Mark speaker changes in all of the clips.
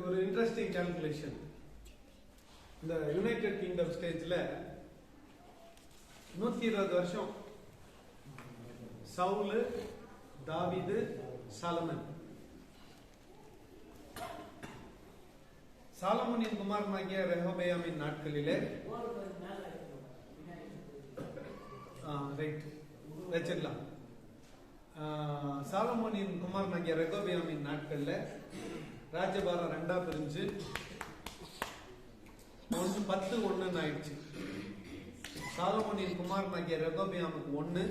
Speaker 1: ஒரு interesting calculation. இந்த United kingdom ஸ்டேஜ்ல 120 வருஷம் சவுல், தாவீது, சாலமன். சாலமோனின் குமாரனாகிய ரெஹோபெயாமின் நாட்களிலே ரைட் வச்சிடலாம். சாலமோனின் குமாரனாகிய ரெகோபெயாமின் நாட்கள்ல ராஜ்யபாரம் ரெண்டா பிரிஞ்சு 10-1 ஆயிடுச்சு. சாலமோனின் குமாரனாகிய ரெகோபெயாமுக்கு 1,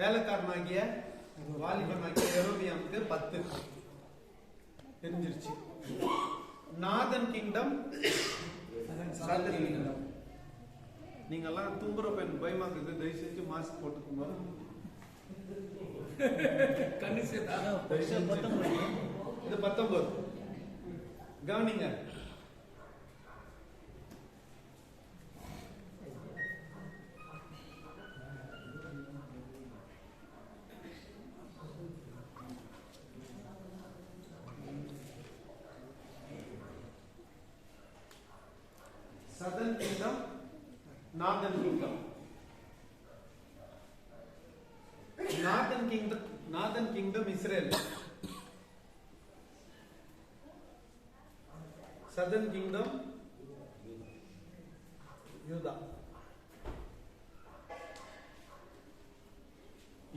Speaker 1: வேலைக்காரனாகிய வாலிபனாகிய ரெகோபெயாமுக்கு 10 தெரிஞ்சிருச்சு. Northern kingdom, southern kingdom. நீங்க எல்லாம் தும்புறப்ப எனக்கு பயமா இருக்குது, தயவு செஞ்சு மாஸ்க் போட்டுக்கோங்க. இது 19 கவனிங்க. Southern kingdom, northern kingdom. Northern kingdom Israel, southern kingdom யூதா.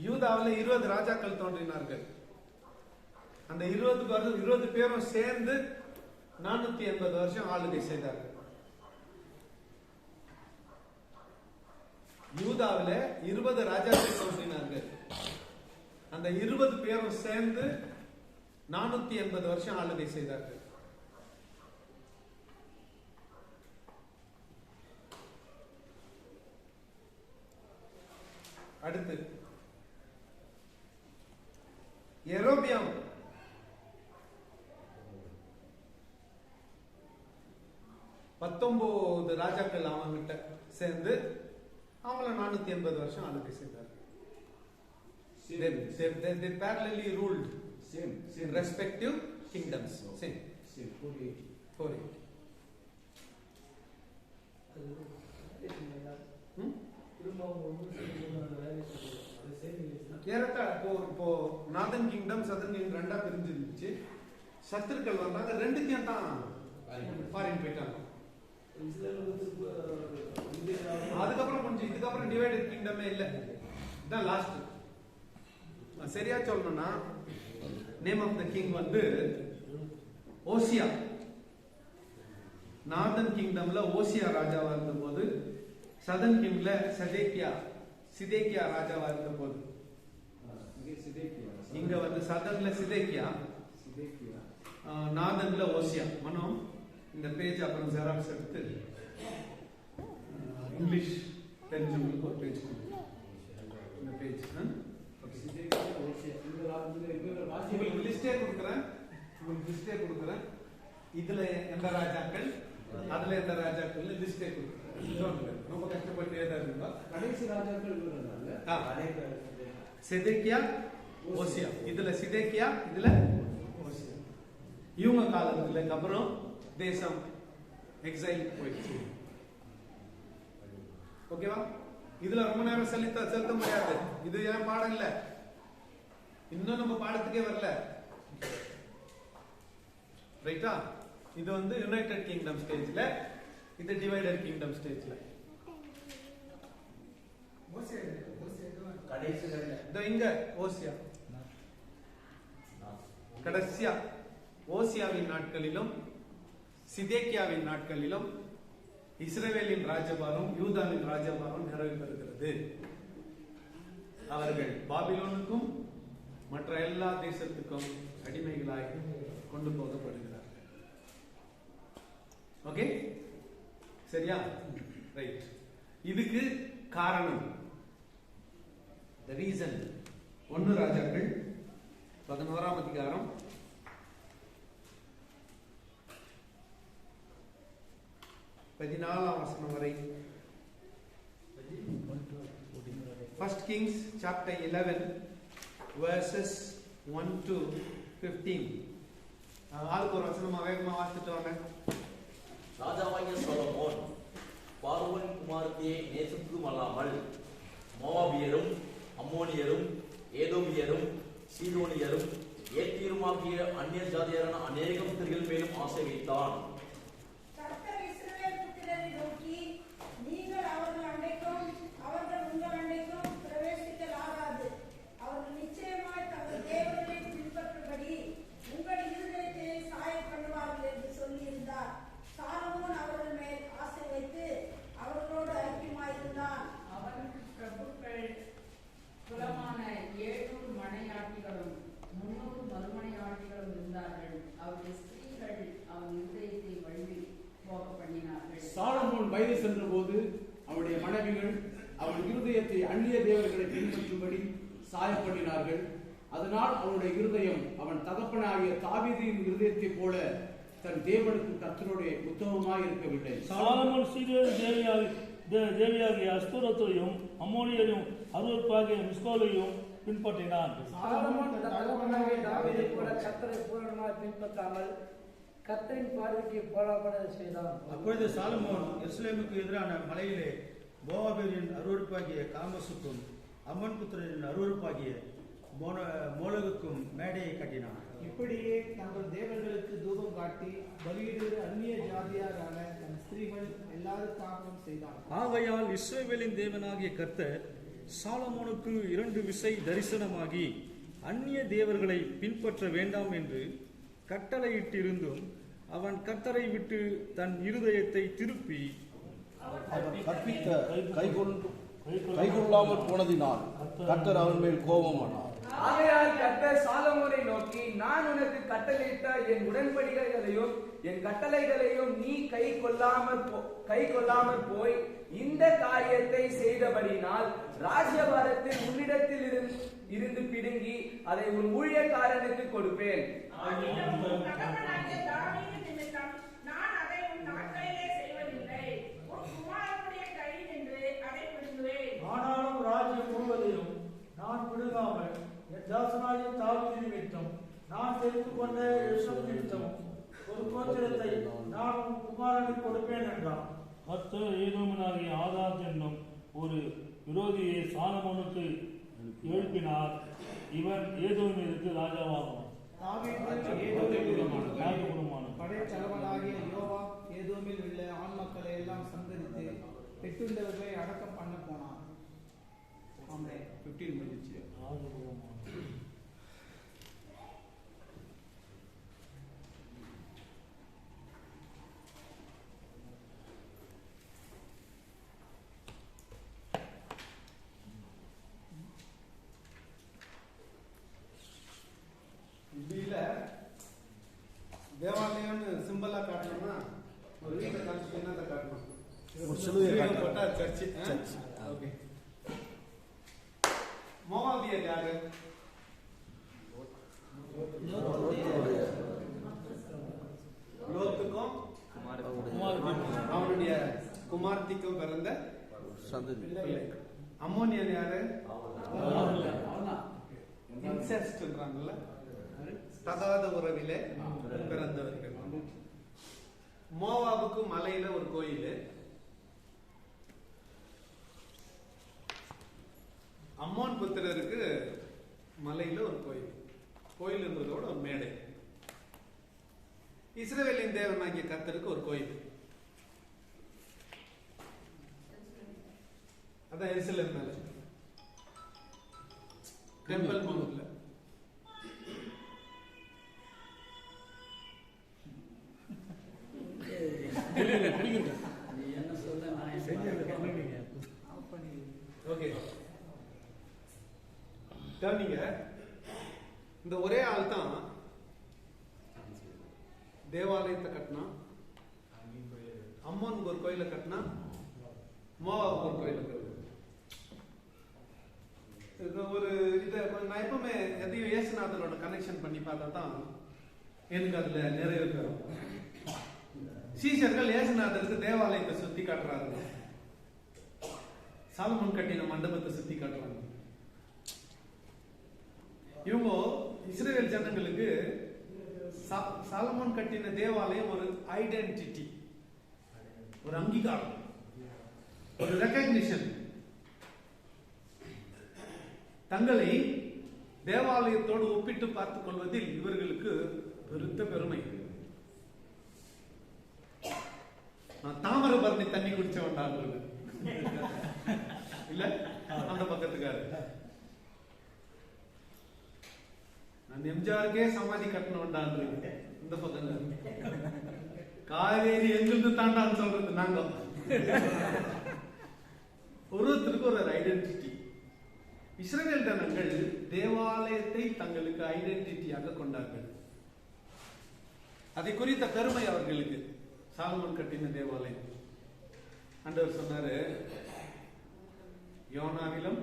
Speaker 1: யூதாவில் 20 ராஜாக்கள் தோன்றினார்கள். அந்த 20 பேரும் சேர்ந்து 480 வருஷம் ஆளுகை செய்தார்கள். யூதாவில் 20 ராஜாக்கள் தோன்றினார்கள். அந்த 20 பேரும் சேர்ந்து 480 வருஷம் ஆளுகை செய்தார்கள். அடுத்து யெரொபெயாம் 19 ராஜாக்கள் அவங்கிட்ட சேர்ந்து அவங்கள 480 வருஷம் ஆளுகை செய்தார்கள். They parallelly ruled in respective kingdoms. Same. 48. இப்போ நார்தன் கிங்டம், சதர்ன் கிங்டம் ரெண்டா பிரிஞ்சிருந்துச்சு. சத்துருக்கள் வந்தாங்க, ரெண்டுத்தையும் தான் ஃபாரின் போயிட்டாங்க. அதுக்கப்புறம் கொஞ்சம் இதுக்கப்புறம் டிவைடட் கிங்டமே இல்லை. இதுதான் லாஸ்ட். சரியா சொல்லணும்னா நேம் ஆஃப் த கிங் வந்து ஓசியா. நார்தன் கிங்டம்ல ஓசியா ராஜாவா இருந்த போது, சதர்ன் கிங்டம்ல சிதேக்கியா ராஜாவா இருந்த போது, இங்க வந்து சதர்ன்ல சிதேக்கியா, நார்தன்ல ஓசியா. மனம் இந்த பேஜ் அப்புறம் ஜெராக்ஸ் எடுத்து இங்கிலீஷ் தெரிஞ்சவங்களுக்கு ஒரு பேஜ் கொடுக்கும். இந்த பேஜ் லிஸ்டே கொடுக்குறேன். இதுல எந்த ராஜாக்கள், அதுல எந்த ராஜாக்கள் லிஸ்டே கொடுக்குறேன். ரொம்ப கஷ்டப்பட்டு ஏதாவது கடைசி ராஜாக்கள் சிதேக்கியா, ஓசியா. இதுல சிதேக்கியா, இதுல ஓசியா. இவங்க காலத்துக்கு அப்புறம் தேசம் எக்ஸைல் போயிடுச்சு. ஓகேவா? இதுல ரொம்ப நேரம் செலுத்த முடியாது. இது ஏன் பாடம் இல்ல, இன்னும் நம்ம பாடத்துக்கே வரல. ரைட்டா? இது வந்து யுனைடெட் கிங்டம் ஸ்டேஜ்ல, இது டிவைடட் கிங்டம் ஸ்டேஜ்ல. இங்க ஓசியா கடைசியா ஓசியாவின் நாட்களிலும் சிதேக்கியாவின் நாட்களிலும் இஸ்ரவேலின் ராஜபாரம், யூதாவின் ராஜபாரம் நிறைவு பெறுகிறது. அவர்கள் பாபிலோனுக்கும் மற்ற எல்லா தேசத்துக்கும் அடிமைகளாய் கொண்டு போகப்படுகிறார்கள். ஓகே, சரியா? ரைட். இதுக்கு காரணம், the reason, 1 ராஜாக்கள் 11ஆம் அதிகாரம் 14ஆம் வசனம் வரை. 1 Kings chapter 11 verses 1 to 15. ஆளுக்கு ஒரு வசனமா வேகமா வாசிச்சுட்டு வாங்க.
Speaker 2: ராஜாவாகிய சாலமோன் பார்வோன் குமாரத்தியை நேசித்தும் அல்லாமல் மோவாபியரும் அம்மோனியரும் ஏதோமியரும் சீதோனியரும் ஏத்தியருமாகிய அந்நிய ஜாதியரான அநேகம் ஸ்திரீகள் மேலும் ஆசை வைத்தான்.
Speaker 3: சாலமோன் வயது சென்ற போது அவருடைய மனைவிகள் அவன் இருதயத்தை அந்நிய தேவர்களை பின்பற்றும்படி சாயப்பண்ணினார்கள். அதனால் அவனுடைய இருதயம் அவன் தகப்பனாகிய தாவீதின் இருதயத்தைப் போல தன் தேவனுக்கு கர்த்தருடைய உத்தமமாய் இருக்கவில்லை.
Speaker 4: சாலமோன் சீதோன் தேவியாகிய அஸ்தோரத்தையும் அம்மோனியரையும் அருவருப்பாகிய மிஸ்கோலையும் பின்பற்றினான்.
Speaker 5: சாலமோன் தகப்பனாகிய தாவீதைப் போல கர்த்தரை பூரணமாய் பின்பற்றாமல் கர்த்தரின் பார்வைக்கு போராட செய்தான்.
Speaker 6: அப்பொழுது சாலமோன் எருசலேமுக்கு எதிரான மலையிலே மோவாபியரின் அருவருப்பாகிய காமசுக்கும் அம்மன் புத்திரரின் அருவருப்பாகிய மோலகுக்கும் மேடையை கட்டினான்.
Speaker 7: இப்படியே தங்கள் தேவர்களுக்கு தூபம் காட்டி பலியிடுகிற அந்நிய ஜாதியாரான தன் ஸ்திரீகள் எல்லாருக்காகவும் செய்தான்.
Speaker 8: ஆகையால் இஸ்ரவேலின் தேவனாகிய கர்த்தர் சாலமோனுக்கு 2 விசை தரிசனமாகி அந்நிய தேவர்களை பின்பற்ற வேண்டாம் என்று கட்டளையிட்டிருந்தும் அவன் கர்த்தரை விட்டு தன் இருதயத்தை திருப்பி
Speaker 9: கற்பித்த கைகொள்ளாமல் போனதினால் கர்த்தர் அவன் மேல் கோபமானார்.
Speaker 10: ஆகையால் கர்த்தர் சாலமோனை நோக்கி, நான் உனக்கு கட்டளையிட்ட என் உடன்படிக்கைகளையும் என் கட்டளைகளையும் நீ கை கொள்ளாமல் போய் இந்த காரியத்தை செய்தபடினால் ராஜ்யபாரத்தில் உன்னிடத்தில் இருந்து பிடுங்கி அதை உன் ஊழியக்காரனுக்கு கொடுப்பேன்.
Speaker 5: ஆனாலும் ராஜ்யம் முழுவதையும் நான் பிடுங்காமல் என் தாசனாகிய தாவீது நிமித்தம் நான் தெரிந்து கொண்ட எருசலேம் நிமித்தம் ஒரு கோத்திரத்தை நான் உன் குமாரனுக்கு கொடுப்பேன் என்றான்.
Speaker 4: கர்த்தர் ஏதோமனாகிய ஆதாத் என்னும் ஒரு விரோதியை சாலமோனுக்கு எழுப்பினார். இவன் ஏதோமிற்கு ராஜாவாகும்.
Speaker 7: படைத்தலைவனாகிய யோவாப் ஏதோமில் உள்ள ஆண் மக்களை எல்லாம் சங்கரித்து பெற்றுண்டவர்களை அடக்கம் பண்ண போனான்.
Speaker 3: 15 முடிஞ்சிச்சு.
Speaker 1: இதுல தேவாலயம்னு சிம்பிளா காட்டணும்னா ஒரு வீட்டை காமிச்சு என்னத்தை காட்டணும்?
Speaker 9: ஒரு சிலுவையை காட்டணும்.
Speaker 1: சர்ச். ஓகே. மோவாபியர் யாரு? லோத்துக்கும் அவனுடைய குமார்த்திக்கும் பிறந்த சந்ததி. அம்மோனியன் யாரு? இன்செஸ்ட்ன்றாங்கல்ல, தகாத உறவிலே பிறந்தவர்கள். மோவாபுக்கு மலையில ஒரு கோயில், அம்மோன் புத்திரருக்கு மலையில ஒரு கோயில். கோயில் என்பதோட ஒரு மேடை. இஸ்ரவேலின் தேவனாகிய கர்த்தருக்கு ஒரு கோயில், அதான் எருசலேம் மேல டெம்பிள் மவுண்ட்ல. ஓகே, கவனிங்க. இந்த ஒரே ஆள் தான் தேவாலயத்தை கட்டினா, அம்மனுக்கு ஒரு கோயிலை கட்டினா, மோவாவுக்கு ஒரு கோயிலை கட்டினா. ஒரு இதை நான் எப்பவுமே எதையும் இயேசுநாதரோட கனெக்ஷன் பண்ணி பார்த்தா தான் எனக்கு அதுல நிறைவு பெறும். சீஷர்கள் இயேசுநாதருக்கு தேவாலயத்தை சுத்தி காட்டுறாங்க, சாலமோன் கட்டின மண்டபத்தை சுத்தி காட்டுறாங்க. இவங்க இஸ்ரேல் ஜனங்களுக்கு சாலமோன் கட்டின தேவாலயம் ஒரு ஐடென்டிட்டி, ஒரு அங்கீகாரம், ஒரு ரெகக்னிஷன். தங்களை தேவாலயத்தோடு ஒப்பிட்டு பார்த்துக் கொள்வதில் இவர்களுக்கு பெருத்த பெருமை. நான் தாமிரபரணி தண்ணி குடிச்ச வேண்டாம் இல்ல, அந்த பக்கத்துக்காரு. நான் எம்ஜிஆருக்கே சமாதி கட்டணும் வேண்டாம் இந்த பக்கம். காவேரி எங்கிருந்து தாண்டான்னு சொல்றது நாங்க. ஒருத்தருக்கு ஒரு ஐடென்டிட்டி. இஸ்ரவேல் ஜனங்கள் தேவாலயத்தை தங்களுக்கு ஐடென்டிட்டியாக கொண்டார்கள். அதை குறித்த பெருமை அவர்களுக்கு. சாலமோன் கட்டின தேவாலயம். ஆண்டவர் சொன்னாரு, யோனாவிலும்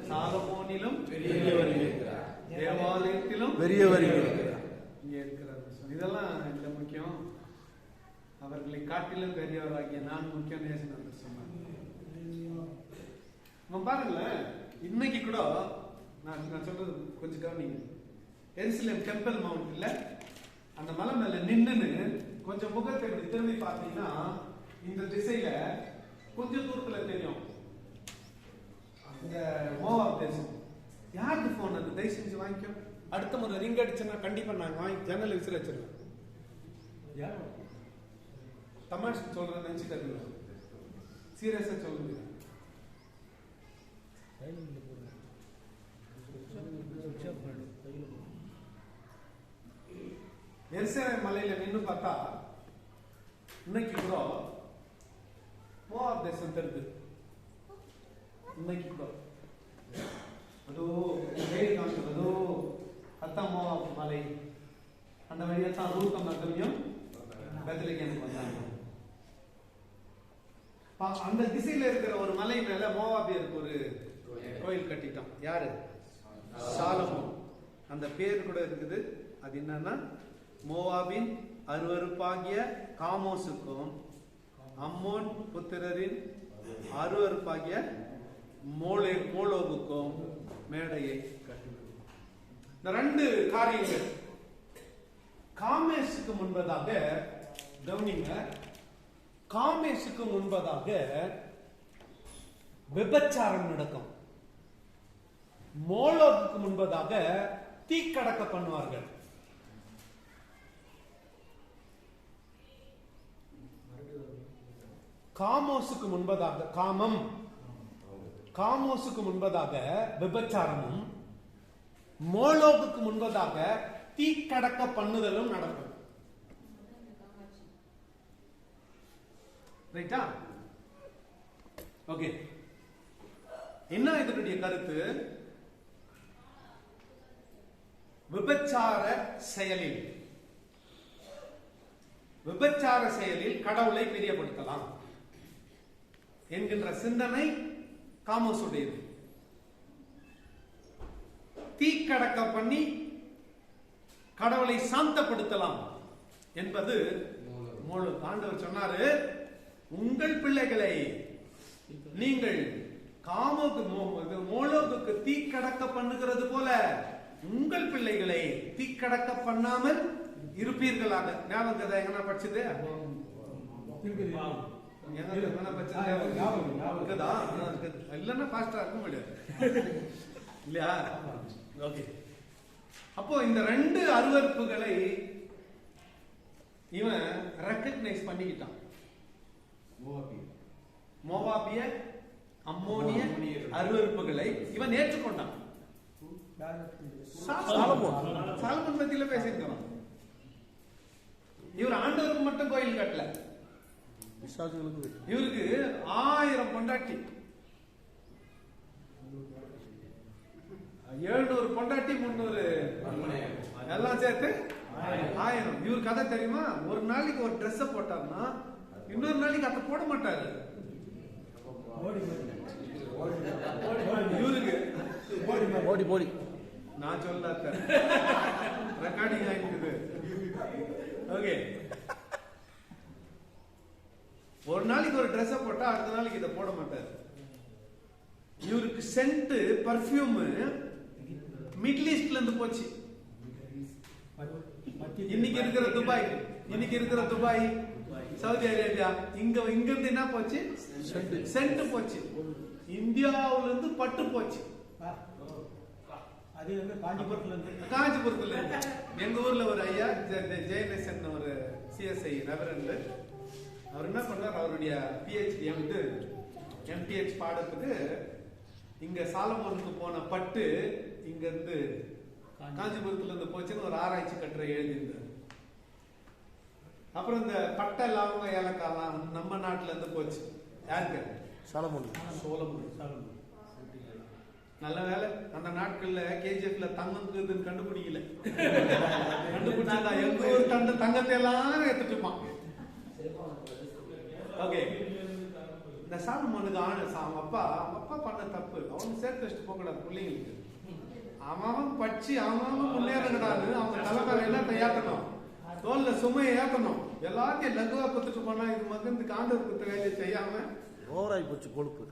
Speaker 1: சாலமோனிலும் தேவாலயத்திலும் பெரியவர் இங்கே இருக்கிறார். இதெல்லாம் இல்ல முக்கியம், அவர்களை காட்டிலும் பெரியவராகிய நான் முக்கியம் நேசன் சொன்னார். பாருங்களேன், இன்னைக்கு கூட நான் சொல்றது கொஞ்சம் கவனிங்க. எருசலேம் டெம்பிள் மவுண்ட் இல்ல, அந்த மலை மேல நின்னு கொஞ்சம் முகத்தை இப்படி திரும்பி பார்த்தீங்கன்னா இந்த திசையில கொஞ்சம் தூரத்துல தெரியும் இந்த மோவாப் தேசம். யாருக்கு போன் அது? தயவு செஞ்சு வாங்கிக்கோ. அடுத்த முறை ரிங் அடிச்சுன்னா கண்டிப்பா நாங்க வாங்கி ஜன்னல் விசில் வச்சிருக்கோம். யாரும் தமாஷ் சொல்றேன் நினைச்சுக்காதீங்க, சீரியஸா சொல்லுங்க. எருசலேம் மலையில நின்று பார்த்தா இன்னைக்கு கூட மோவாப் தேசம் தெரியுது. இன்னைக்கு கூட அதோ வெயில் காமிச்சது, அதோ அத்தா மோவாப் மலை, அந்த வழியா தான் ரூத் நகரையும் பெத்லகேமுக்கு வந்தாங்க. அந்த திசையில இருக்கிற ஒரு மலை மேல மோவாபியருக்கு ஒரு கோயில் கட்டிட்டான். யாரு? சாலமோன். அந்த பேர் கூட இருக்குது. அது என்னன்னா, மோவாபின் அருவருப்பாகிய காமோசுக்கும் அம்மோன் புத்திரரின் அருவருப்பாகிய மோலோகுக்கும் மேடையை கட்டினார். இந்த ரெண்டு காரியங்கள் காமேசுக்கு முன்பதாக கவனிங்க. காமேசுக்கு முன்பதாக விபச்சாரம் நடக்கும். மோலோகுக்கு முன்பதாக தீக்கடக்க பண்ணுவார்கள். காமோசுக்கு முன்பதாக காமோசுக்கு முன்பதாக விபச்சாரமும், மோலோகுக்கு முன்பதாக தீக்கடக்க பண்ணுதலும் நடக்கும். ரைட்டா? ஓகே. என்ன இதனுடைய கருத்து? விபச்சார செயலில் கடவுளை பிரியப்படுத்தலாம் என்கின்ற சிந்தனை காமோசுடையது. தீக்கடக்க பண்ணி கடவுளை சாந்தப்படுத்தலாம் என்பது ஆண்டவர் சொன்னாரு, உங்கள் பிள்ளைகளை நீங்கள் மோலோகுக்கு தீக்கடக்க பண்ணுகிறது போல உங்கள் பிள்ளைகளை தீக்கடக்க பண்ணாமல் இருப்பீர்களாக. ஞாபகம் எங்கன்னா படிச்சது இல்லன்னா பாஸ்டா இருக்க முடியாது இல்லையா? ஓகே. அப்போ இந்த ரெண்டு அருவருப்புகளை இவன் ரெகக்னைஸ் பண்ணிக்கிட்டான். மோவாபிய அம்மோனிய அருவருப்புகளை இவன் ஏற்றுக்கொண்டான். சாலமோன் பத்தியில பேசியிருக்கிறோம். இவர் ஆண்டவருக்கு மட்டும் கோயில் கட்டல, இவருக்கு 1000 பொண்டாட்டி, 700 பொண்டாட்டி, 300 எல்லாம் சேர்த்து 1000. இவர் கதை தெரியுமா? ஒரு நாளைக்கு ஒரு ட்ரெஸ் போட்டார்னா இன்னொரு நாளைக்கு அதை போட மாட்டாரு. இவருக்கு போடி நான் சொல்ல ரெக்கார்டிங் ஆயிருக்கு. ஓகே. ஒரு நாளைக்கு ஒரு ட்ரெஸ் போட்டா அடுத்த நாளைக்கு இதை போட மாட்டாரு. இவருக்கு சென்ட், பர்ஃபியூம் மிடில் ஈஸ்ட்ல இருந்து போச்சு. இன்னைக்கு இருக்கிற துபாய், சவுதி அரேபியா, இங்க இருந்து என்ன போச்சு? சென்ட் போச்சு. இந்தியாவுல இருந்து பட்டு போச்சு.
Speaker 6: அது வந்து
Speaker 1: காஞ்சிபுரத்துல இருந்து. எங்க ஊர்ல ஒரு ஐயா ஜெயநேசன், ஒரு சிஎஸ்ஐ ரெவரண்ட், அவர் என்ன பண்ணார், அவருடைய பிஹெச்டி எம்பிஹெச் பாடத்துக்கு இங்க சாலமோனுக்கு போன பட்டு இங்க இருந்து காஞ்சிபுரத்துல இருந்து போச்சுன்னு ஒரு ஆராய்ச்சி கட்டுரை எழுதியிருந்தார். அப்புறம் இந்த பட்டை லவங்க ஏலக்காலாம் நம்ம நாட்டுல இருந்து போச்சு. யாருக்கு? சோழமன். நல்ல வேலை அந்த நாட்கள்ல கேஜிஎஃப்ல தங்கம் கண்டுபிடிக்கல. கண்டுபிடிச்சா எங்க ஒரு தங்கத்தை எல்லாம் எடுத்துட்டுப்பான். ஓகே, இந்த சாலமோனுக்கு அவங்க அப்பா பண்ண தப்பு. அவனுக்கு சேர்த்து வச்சுட்டு போக கூடாது பிள்ளைங்களுக்கு. அவன் படிச்சு அவன் முன்னேறங்கடாது. அவங்க தலைமையில எல்லாத்தையும் ஏத்தணும், தோல்ல சுமையை ஏத்தணும், எல்லாத்தையும் லகுவா குத்துட்டு போனா இது மகந்து காண்டர் குத்த வேலையை செய்யாம
Speaker 9: ஓவராய் போச்சு கொழுப்பு.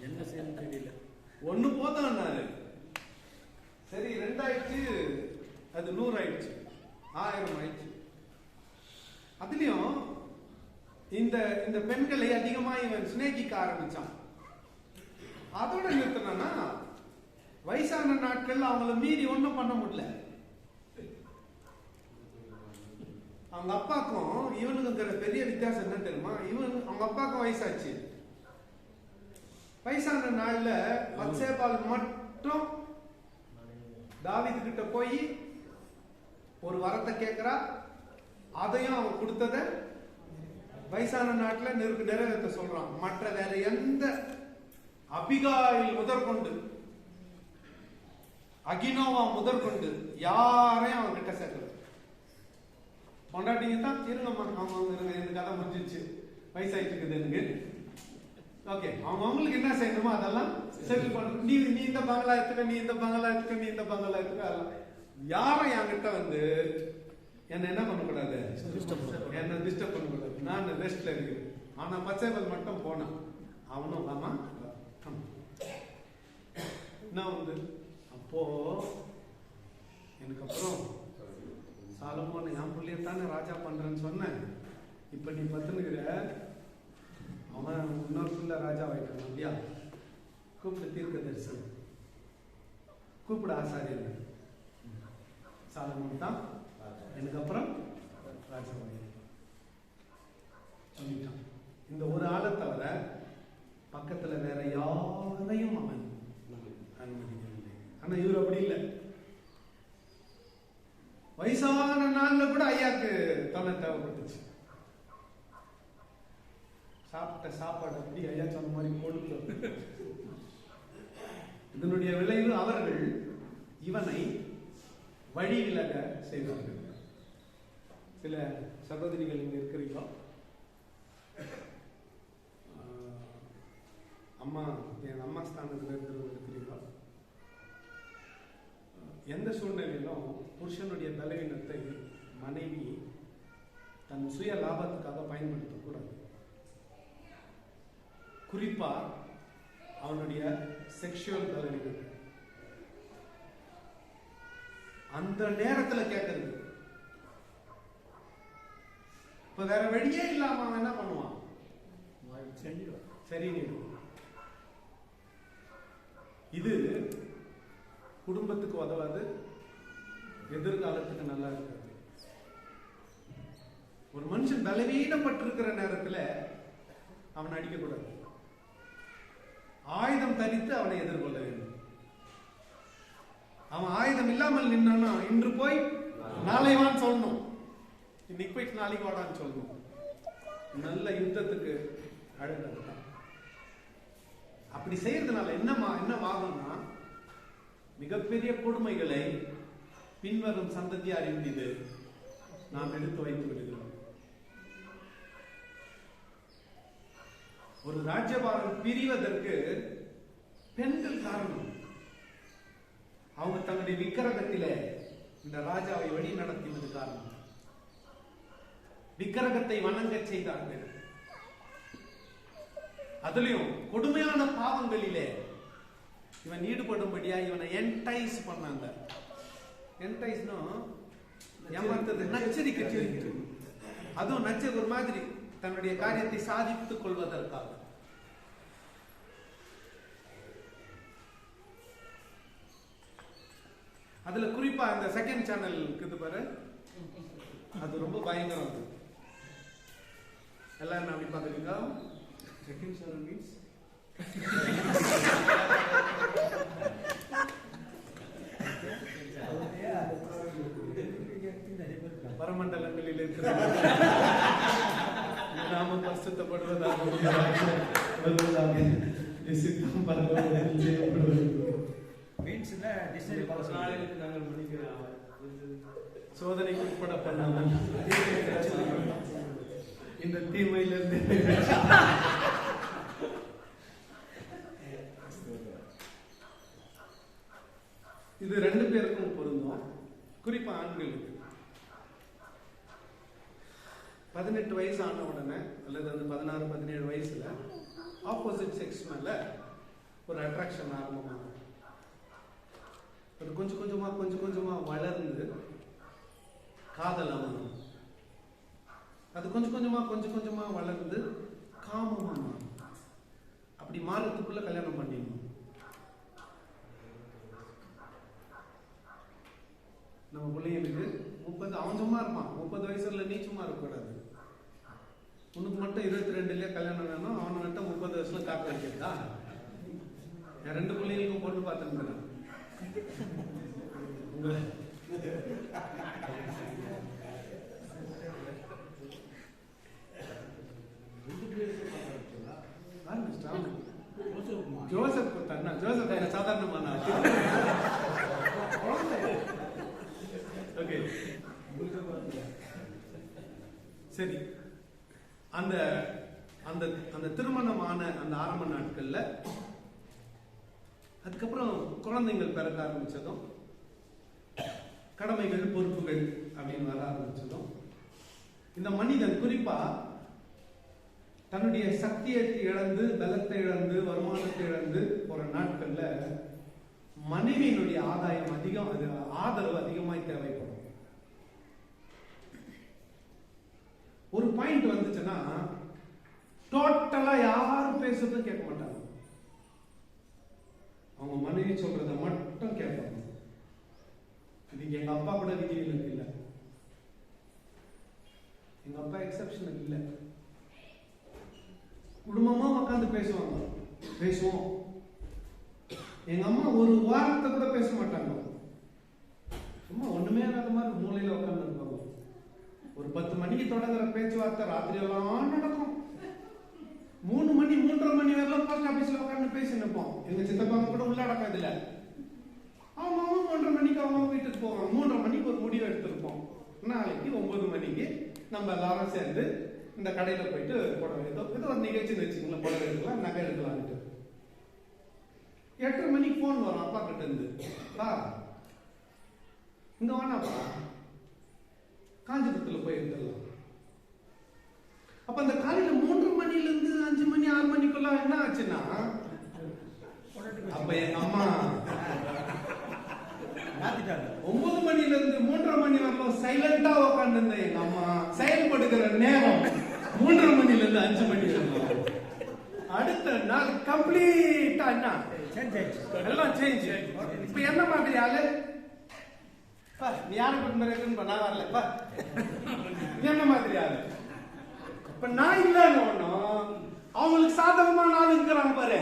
Speaker 6: என்ன செய்யணும் தெரியல.
Speaker 1: ஒண்ணு போதான்னாரு. சரி 2 ஆயிடுச்சு, அது 100 ஆயிடுச்சு, 1000 ஆயிடுச்சு. அதுலயும் இந்த பெண்களை அதிகமா இவன் சிநேகிக்க ஆரம்பிச்சான். அதோட நிறுத்தினா வயசான நாட்கள் அவங்கள மீறி ஒண்ணும் பண்ண முடியல. அவங்க அப்பாக்கும் இவனுக்கு பெரிய வித்தியாசம் என்ன தெரியுமா? அவங்க அப்பாக்கும் வயசாச்சு. வயசான நாள்ல பத்சேபாள் மட்டும் தாவீது கிட்ட போய் ஒரு வரத்தை கேட்கிறா. அதையும் அவன் கொடுத்தத வயசான நாட்டுல நிறைவேற்ற சொல்றான். மற்ற வேற எந்த அபிகாயில் முதற்கொண்டு அகினோவா முதற்கொண்டு யாரையும் அவன் கிட்ட சேர்க்கல. கொண்டாட்டிங்க தான் இருங்கம்மா, அவங்க இந்த கதை முடிஞ்சிச்சு, வயசாயிட்டு இருக்குது எனக்கு. ஓகே, அவங்களுக்கு என்ன செய்யணுமோ அதெல்லாம் செட்டில் பண்ண. நீ இந்த பங்களா எடுத்துக்க, நீ இந்த பங்களா எடுத்துக்க, நீ இந்த பங்களா எடுத்துக்க. யாரும் என்கிட்ட வந்து என்ன பண்ணக்கூடாது, என்ன டிஸ்டர்ப் பண்ணக்கூடாது. நான் ரெஸ்ட்ல இருக்கிறேன். ஆனா பச்சைபல் மட்டும் போனான். அவனும் ஆமா நான் வந்து அப்போ எனக்கு அப்புறம் சாலமோன் என் பிள்ளையத்தானே ராஜா பண்றேன்னு சொன்னேன். இப்ப நீ பத்துனுக்கிற அவன் இன்னொரு பிள்ளை ராஜா ஆயிட்டான் இல்லையா? கூப்பிட்டு தீர்க்க தரிசனம், கூப்பிட ஆசாரியர். சாலமோன் தான் எனக்கு அப்புறம் ராஜா சொல்லிட்டான். இந்த ஒரு ஆளை தவிர பக்கத்துல வேற யாரையும் அவன் அனுமதிக்கவில்லை. ஆனா இவர் அப்படி இல்லை. வயசான நாள்ல கூட ஐயாக்கு தொலை தேவைப்பட்டுச்சு. சாப்பிட்ட சாப்பாடு அப்படி ஐயா சொன்ன மாதிரி கொடுத்து. இதனுடைய விளைவு அவர்கள் இவனை வழி விலக செய்தார்கள். சில சகோதரிகள் இங்க இருக்கிறீங்களோ? அம்மா, என் அம்மா ஸ்தானத்தில் இருக்கிறீங்களோ? எந்த சூழ்நிலையிலும் புருஷனுடைய பலவீனத்தை மனைவி தன் சுய லாபத்துக்காக பயன்படுத்தக்கூடாது. குறிப்பா அவனுடைய செக்ஷுவல் பலவீனத்தை அந்த நேரத்துல கேட்கறது. இப்ப வேற வழியே இல்லாம அவன் என்ன பண்ணுவான்? சரி, இது குடும்பத்துக்கு உதவாது, எதிர்காலத்துக்கு நல்லா இருக்காது. ஒரு மனுஷன் பலவீனப்பட்டிருக்கிற நேரத்துல அவன் அடிக்கக்கூடாது. ஆயுதம் தரித்து அவனை எதிர்கொள்ள வேண்டும். அவன் ஆயுதம் இல்லாமல் நின்னா இன்று போய் நாளை வான்னு சொல்லணும், இன்னைக்கு போயிட்டு நாளைக்கு வாடான்னு சொல்லணும். நல்ல யுத்தத்துக்கு அழகு. அப்படி செய்யறதுனால என்னவாகும்னா, மிகப்பெரிய கொடுமைகளை பின்வரும் சந்ததியாரின் மீது நாம் எடுத்து வைத்து விடுகிறோம். ஒரு ராஜ்யபாரம் பிரிவதற்கு பெண்கள் காரணம். அவங்க தங்களுடைய விக்கிரகத்திலே இந்த ராஜாவை வழி நடத்தினது காரணம். விக்கிரகத்தை வணங்க செய்தார்கள். அதுலயும் கொடுமையான பாவங்களிலே இவன் ஈடுபடும்படியா இவனை என்டைஸ் பண்ணாங்க. என்டைஸ்னா ஏமாத்துறது, நச்சரிக்க. அதுவும் நச்ச ஒரு மாதிரி தன்னுடைய காரியத்தை சாதித்துக் கொள்வதற்காக. அதுல குறிப்பா அந்த செகண்ட் சேனல் இருக்குது பாரு, அது ரொம்ப பயங்கரம். அது எல்லாம் என்ன அப்படி பாத்துக்கீங்க.
Speaker 3: செகண்ட் சேனல் மீன்ஸ்
Speaker 1: பரமண்டலங்களில் இருக்கிற நாம பரிசுத்தப்படுவதாக சோதனைக்கு உட்பட பண்ணாமல் இந்த தீமையிலிருந்து இது 2 பேருக்கும் பொருந்தும். குறிப்பா ஆண்களுக்கு 18 வயசு ஆன உடனே அல்லது அந்த 16-17 வயசுல ஆப்போசிட் செக்ஸ் மேல ஒரு அட்ராக்ஷன் ஆரம்பமாகும். அது கொஞ்சம் கொஞ்சமா வளர்ந்து காதலாகும். அது கொஞ்சம் கொஞ்சமா வளர்ந்து காமமா மாறும். அப்படி மாறதுக்குள்ள கல்யாணம் பண்ணிடணும். நம்ம பிள்ளைங்களுக்கு 30 அவன் சும்மா இருப்பான். 30 வயசுல நீ சும்மா இருக்கக்கூடாது. உனக்கு மட்டும் 22லயே கல்யாணம் வேணும், அவனை மட்டும் 30 வயசுல காக்க வைக்கிறதா? என் 2 பிள்ளைங்களுக்கும் பொண்ணு பார்த்துருக்கிறேன். ஜோசப் தன்னா ஜோசப் சாதாரணமான ஓகே சரி. அந்த அந்த அந்த திருமணமான அந்த ஆரம்ப நாட்கள்ல அதுக்கப்புறம் குழந்தைகள் பிறக்க ஆரம்பிச்சதும் கடமைகள் பொறுப்புகள் அப்படின்னு வர ஆரம்பிச்சதும் இந்த மனிதன் குறிப்பா தன்னுடைய சக்தியை இழந்து, பலத்தை இழந்து, வருமானத்தை இழந்து போற நாட்கள்ல மனைவியினுடைய ஆதாயம் அதிகம், அது ஆதரவு அதிகமாய் தேவைப்படும். ஒரு பாயிண்ட் வந்துச்சுன்னா டோட்டலா யாரும் பேசுறதும் கேட்க மாட்டாங்க. அவங்க மனைவி சொல்றத மட்டும் கேட்பாங்க. இது எங்க அப்பா கூட விதிவிலக்கு இல்லை. எங்க அப்பா எக்ஸெப்ஷன் இல்லை. குடும்பமா உட்காந்து பேசுவோம். எங்க அம்மா ஒரு வாரத்தை கூட பேச மாட்டாங்க. சும்மா ஒண்ணுமே இல்லாத மாதிரி மூலையில உட்காந்து இருப்பாங்க. ஒரு 10 மணிக்கு தொடங்குற பேச்சுவார்த்தை ராத்திரி எல்லாம் நடக்கும். 3 மணி 3:30 மணி வரலாம் போஸ்ட் ஆபீஸ்ல உட்காந்து பேசி நிற்போம். எங்க சித்தப்பாங்க கூட உள்ளடக்கம் இதுல. அவங்க 3:30 மணிக்கு அவங்க வீட்டுக்கு போவாங்க. 3:30 மணிக்கு ஒரு முடிவு எடுத்திருப்போம். நாளைக்கு 9 மணிக்கு நம்ம எல்லாரும் சேர்ந்து இந்த கடையில போயிட்டு புடவை ஏதோ ஒரு நிகழ்ச்சின்னு வச்சுக்கலாம், புடவை எடுக்கலாம், நகை எடுக்கலான்ட்டு. 8:30 மணிக்கு போன் வரும் அப்பா கிட்ட இருந்து. இங்க வேணாப்பா, காஞ்சிபுரத்துல போய் எடுத்துடலாம். அப்ப அந்த காலையில 3:30 மணில இருந்து 5 மணி 6 மணிக்குள்ள என்ன ஆச்சுன்னா, அப்ப எங்க அம்மா 9 மணில இருந்து 3:30 மணி வரலாம் சைலண்டா உட்கார்ந்து இருந்த எங்க அம்மா செயல்படுகிற நேரம் 3:30 மணில இருந்து 5 மணி வரலாம். அடுத்த நாள் கம்ப்ளீட்டா எல்லாம் சேஞ்ச். இப்ப என்ன மாதிரி ஆளு? நீ யாரு கூட்டு நான் வரல. என்ன மாதிரி ஆளு? இப்ப நான் இல்லன்னு ஒண்ணும் அவங்களுக்கு சாதகமான ஆள் இருக்கிறாங்க பாரு,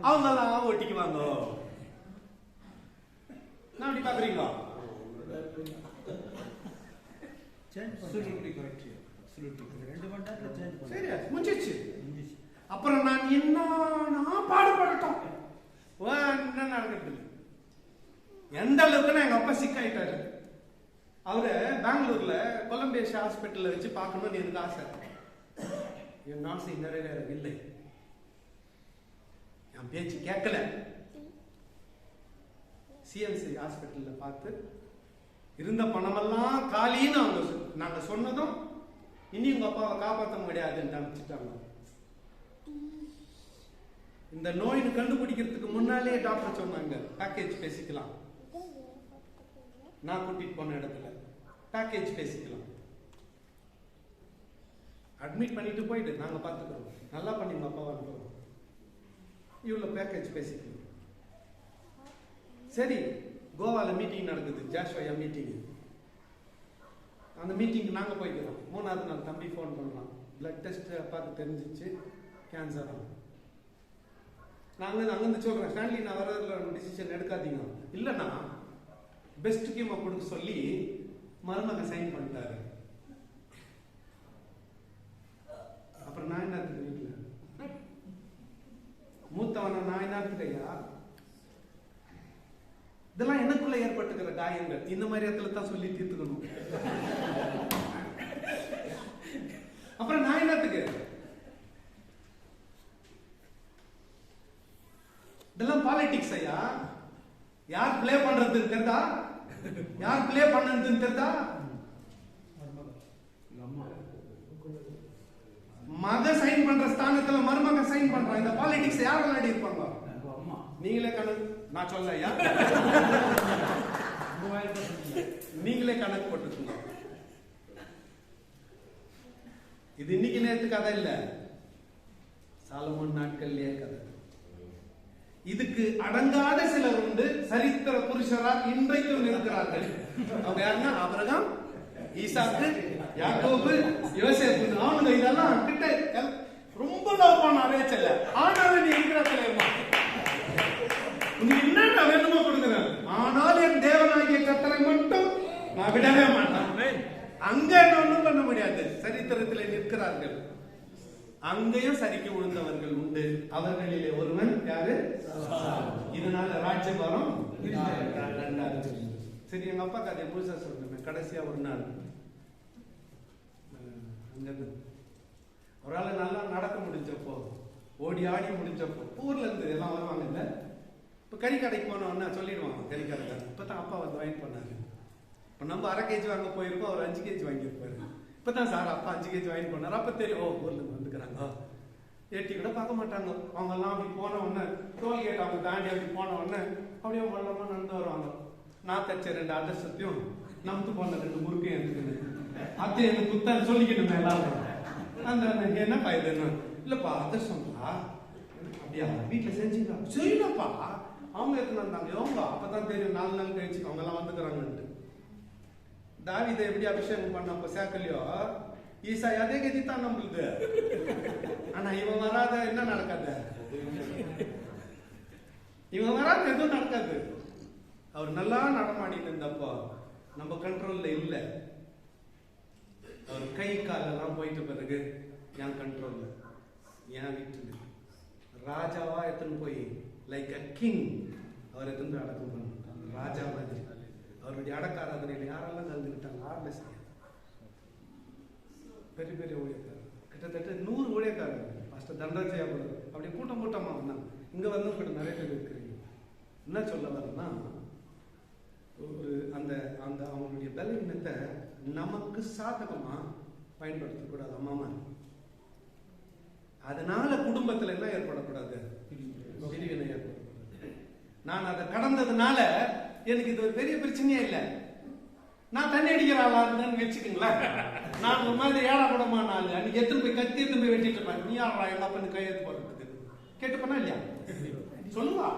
Speaker 1: அவங்க எல்லாம் ஒட்டிக்குவாங்க. நான் அப்படி பாக்குறீங்க? முடிச்சிச்சு. அப்புறம் நான் என்ன பாடுபடட்டும், என்ன நடக்கிறது? எந்த அளவுக்குன்னா எங்க அப்பா சிக் ஆயிட்டாரு. அவரு பெங்களூர்ல கொலம்பியா ஹாஸ்பிட்டல்ல வச்சு பார்க்கணும்னு எனக்கு ஆசை. என் ஆசை நிறைவேறவில்லை. என் பேச்சு கேட்கல. சிஎம்சி ஹாஸ்பிட்டல்ல பார்த்து இருந்த பணமெல்லாம் காலின்னு அவங்க நாங்க சொன்னதும் இனி உங்க அப்பாவை காப்பாற்ற முடியாதுன்னு அனுப்பிச்சிட்டாங்க. இந்த நோயின்னு கண்டுபிடிக்கிறதுக்கு முன்னாலே டாக்டர் சொன்னாங்க பேக்கேஜ் பேசிக்கலாம். நான் கூட்டிட்டு போன இடத்துல பேக்கேஜ் பேசிக்கலாம். அட்மிட் பண்ணிட்டு போயிட்டு நாங்க பாத்துக்கிறோம், நல்லா பண்ணி உங்க அப்பாவை அனுப்புறோம், இவ்வளவு பேக்கேஜ் பேசிக்கலாம். சரி, கோவால மீட்டிங் நடக்குது, ஜாஷ்வாயா மீட்டிங். அந்த மீட்டிங்க்கு நாங்க போய்க்கிறோம். 3வது நாள் தம்பி ஃபோன் பண்ணலாம், பிளட் டெஸ்ட் பார்த்து தெரிஞ்சிச்சு கேன்சர். நாங்க அங்கிருந்து சொல்றேன், ஸ்டான்லி நான் வர்றதுல டிசிஷன் எடுக்காதீங்க. இல்லைன்னா பெஸ்ட் கீமோ கொடுக்க சொல்லி மருமக சைன் பண்ணிட்டாரு. அப்புறம் நான் என்னத்துக்கு வீட்டுல மூத்தவன நான் என்னத்துக்கு ஐயா? இதெல்லாம் எனக்குள்ள ஏற்பட்டுக்கிற காயங்கள். இந்த மாதிரி இடத்துல தான் சொல்லி தீர்த்துக்கணும். அப்புறம் நான் என்னத்துக்கு? இதெல்லாம் பாலிடிக்ஸ் ஐயா. யார் பிளே பண்றதுன்னு தெரிதா? யார் பிளே பண்ணதுன்னு தெரிதா? மக சைன் பண்ற ஸ்தானத்துல மருமக சைன் பண்றான். இந்த பாலிடிக்ஸ் யார் விளையாடி இருப்பாங்க? நீங்களே கணக்கு, நான் சொல்ல ஐயா, நீங்களே கணக்கு போட்டுக்கோங்க. இது இன்னைக்கு நேரத்து கதை இல்ல, சாலமோன் நாட்கள்லயே கதை. இதுக்கு அடங்காத சிலர் உண்டு, சரித்திர புருஷரா இன்றைக்கும் இருக்கிறார்கள். அவங்க யாருன்னா ஆபிரகாம், ஈசாக்கு, யாக்கோபு, யோசேப்பு. அவனுங்க இதெல்லாம் கிட்ட ரொம்ப லவ் பண்ண ரேச்சல்ல. ஆனாலும் நீ இருக்கிற உனக்கு என்ன வேணுமோ கொடுங்க, ஆனால் என் தேவனாகிய கர்த்தரை மட்டும் நான் விடவே மாட்டேன். அங்க ஒண்ணும் பண்ண முடியாது. சரித்திரத்தில் நிற்கிறார்கள். அங்கேயும் சரிக்கு விழுந்தவர்கள் உண்டு. அவர்களிலே ஒருவன் யாரு? இதனால ராஜ்யபாரம். சரி, எங்க அப்பா கதையை முழுசா சொல்றேன். கடைசியா ஒரு நாள் ஒரு ஆள் நல்லா நடக்க முடிஞ்சப்போ, ஓடி ஆடி முடிஞ்சப்போ, ஊர்ல இருந்து எல்லாம் வருவாங்க. இல்ல இப்ப கறி கடைக்கு போனோம்னா சொல்லிடுவாங்க கறிக்கடைக்காரன், இப்பதான் அப்பா வந்து வாங்கி பண்ணாரு. இப்ப நம்ம 1/2 kg வாங்க போயிருப்போம், அவர் 5 kg வாங்கியிருப்பாரு. இப்பதான் சார் அப்பா 5 kg வாங்கி பண்ணாரு. அப்ப தெரியும், ஓ ஊர்ல இருந்து வந்துக்கிறாங்க. ஏட்டி கூட பார்க்க மாட்டாங்க. அவங்க எல்லாம் அப்படி போன உடனே டோல்கேட் அவங்க தாண்டி அப்படி போன உடனே அப்படியே மல்லமா நடந்து வருவாங்க. நான் தச்ச 2 அதிர்ஷ்டத்தையும் நமக்கு போன 2 முறுக்கையும் எடுத்துக்கணும். அத்தை எனக்கு குத்தான்னு சொல்லிக்கணுமே எல்லாரும். அந்த என்னப்பா இது? இல்லப்பா அதிர்ஷ்டம்ப்பா. அப்படியா, வீட்டுல செஞ்சீங்க? செய்யலப்பா, அவங்க எடுத்துன்னு வந்தாங்க. இவங்க அப்பதான் தெரியும் 4 நாள் கழிச்சு அவங்க எல்லாம் வந்துக்கிறாங்கன்ட்டு. தாவீதை எப்படி அபிஷேகம் பண்ணப்ப சேர்க்கலையோ, ஈசா அதே கதி தான் நம்மளுது. ஆனா இவன் வராத என்ன நடக்காது? இவன் வராத எதுவும் நடக்காது. அவர் நல்லா நடமாடிட்டு இருந்தப்போ நம்ம கண்ட்ரோல்ல இல்ல. அவர் கை காலெல்லாம் போயிட்ட பிறகு என் கண்ட்ரோல்ல, என் வீட்டுல ராஜாவா எடுத்துன்னு போய் லைக் அ கிங் அவர் எடுத்து அடக்கம் பண்ண ராஜா மாதிரி. அவருடைய அடக்க ஆராதனையில் யாரெல்லாம் கலந்துக்கிட்டாங்க? ஆர்எஸ் பெரிய பெரிய ஊழியக்காரர், கிட்டத்தட்ட 100 ஊழியக்காரர். மாஸ்டர் தண்டராஜயா கூட அப்படி கூட்டம் கூட்டமா வந்தாங்க. இங்க வந்து கூட நிறைய பேர் இருக்கிறீங்க. என்ன சொல்ல வரேன்னா, ஒரு அந்த அந்த அவங்களுடைய பலவீனத்தை நமக்கு சாதகமா பயன்படுத்தக்கூடாது. அம்மாமா, அதனால குடும்பத்துல என்ன ஏற்படக்கூடாது? பிரிவினை ஏற்படக்கூடாது. நான் அதை கடந்ததுனால எனக்கு இது ஒரு பெரிய பிரச்சனையே இல்லை. நான் தண்ணி அடிக்கிறாளான்னு வச்சுக்கீங்களேன். நான் ஒரு மாதிரி ஏழா கூடமா நாள் அன்னைக்கு எடுத்துன்னு போய் கத்தி எடுத்து போய் வெட்டிட்டு இருப்பேன். நீ யாரா எங்க அப்பன்னு கையெழுத்து போடுறதுக்கு கேட்டுப்பனா இல்லையா? சொல்லுவா.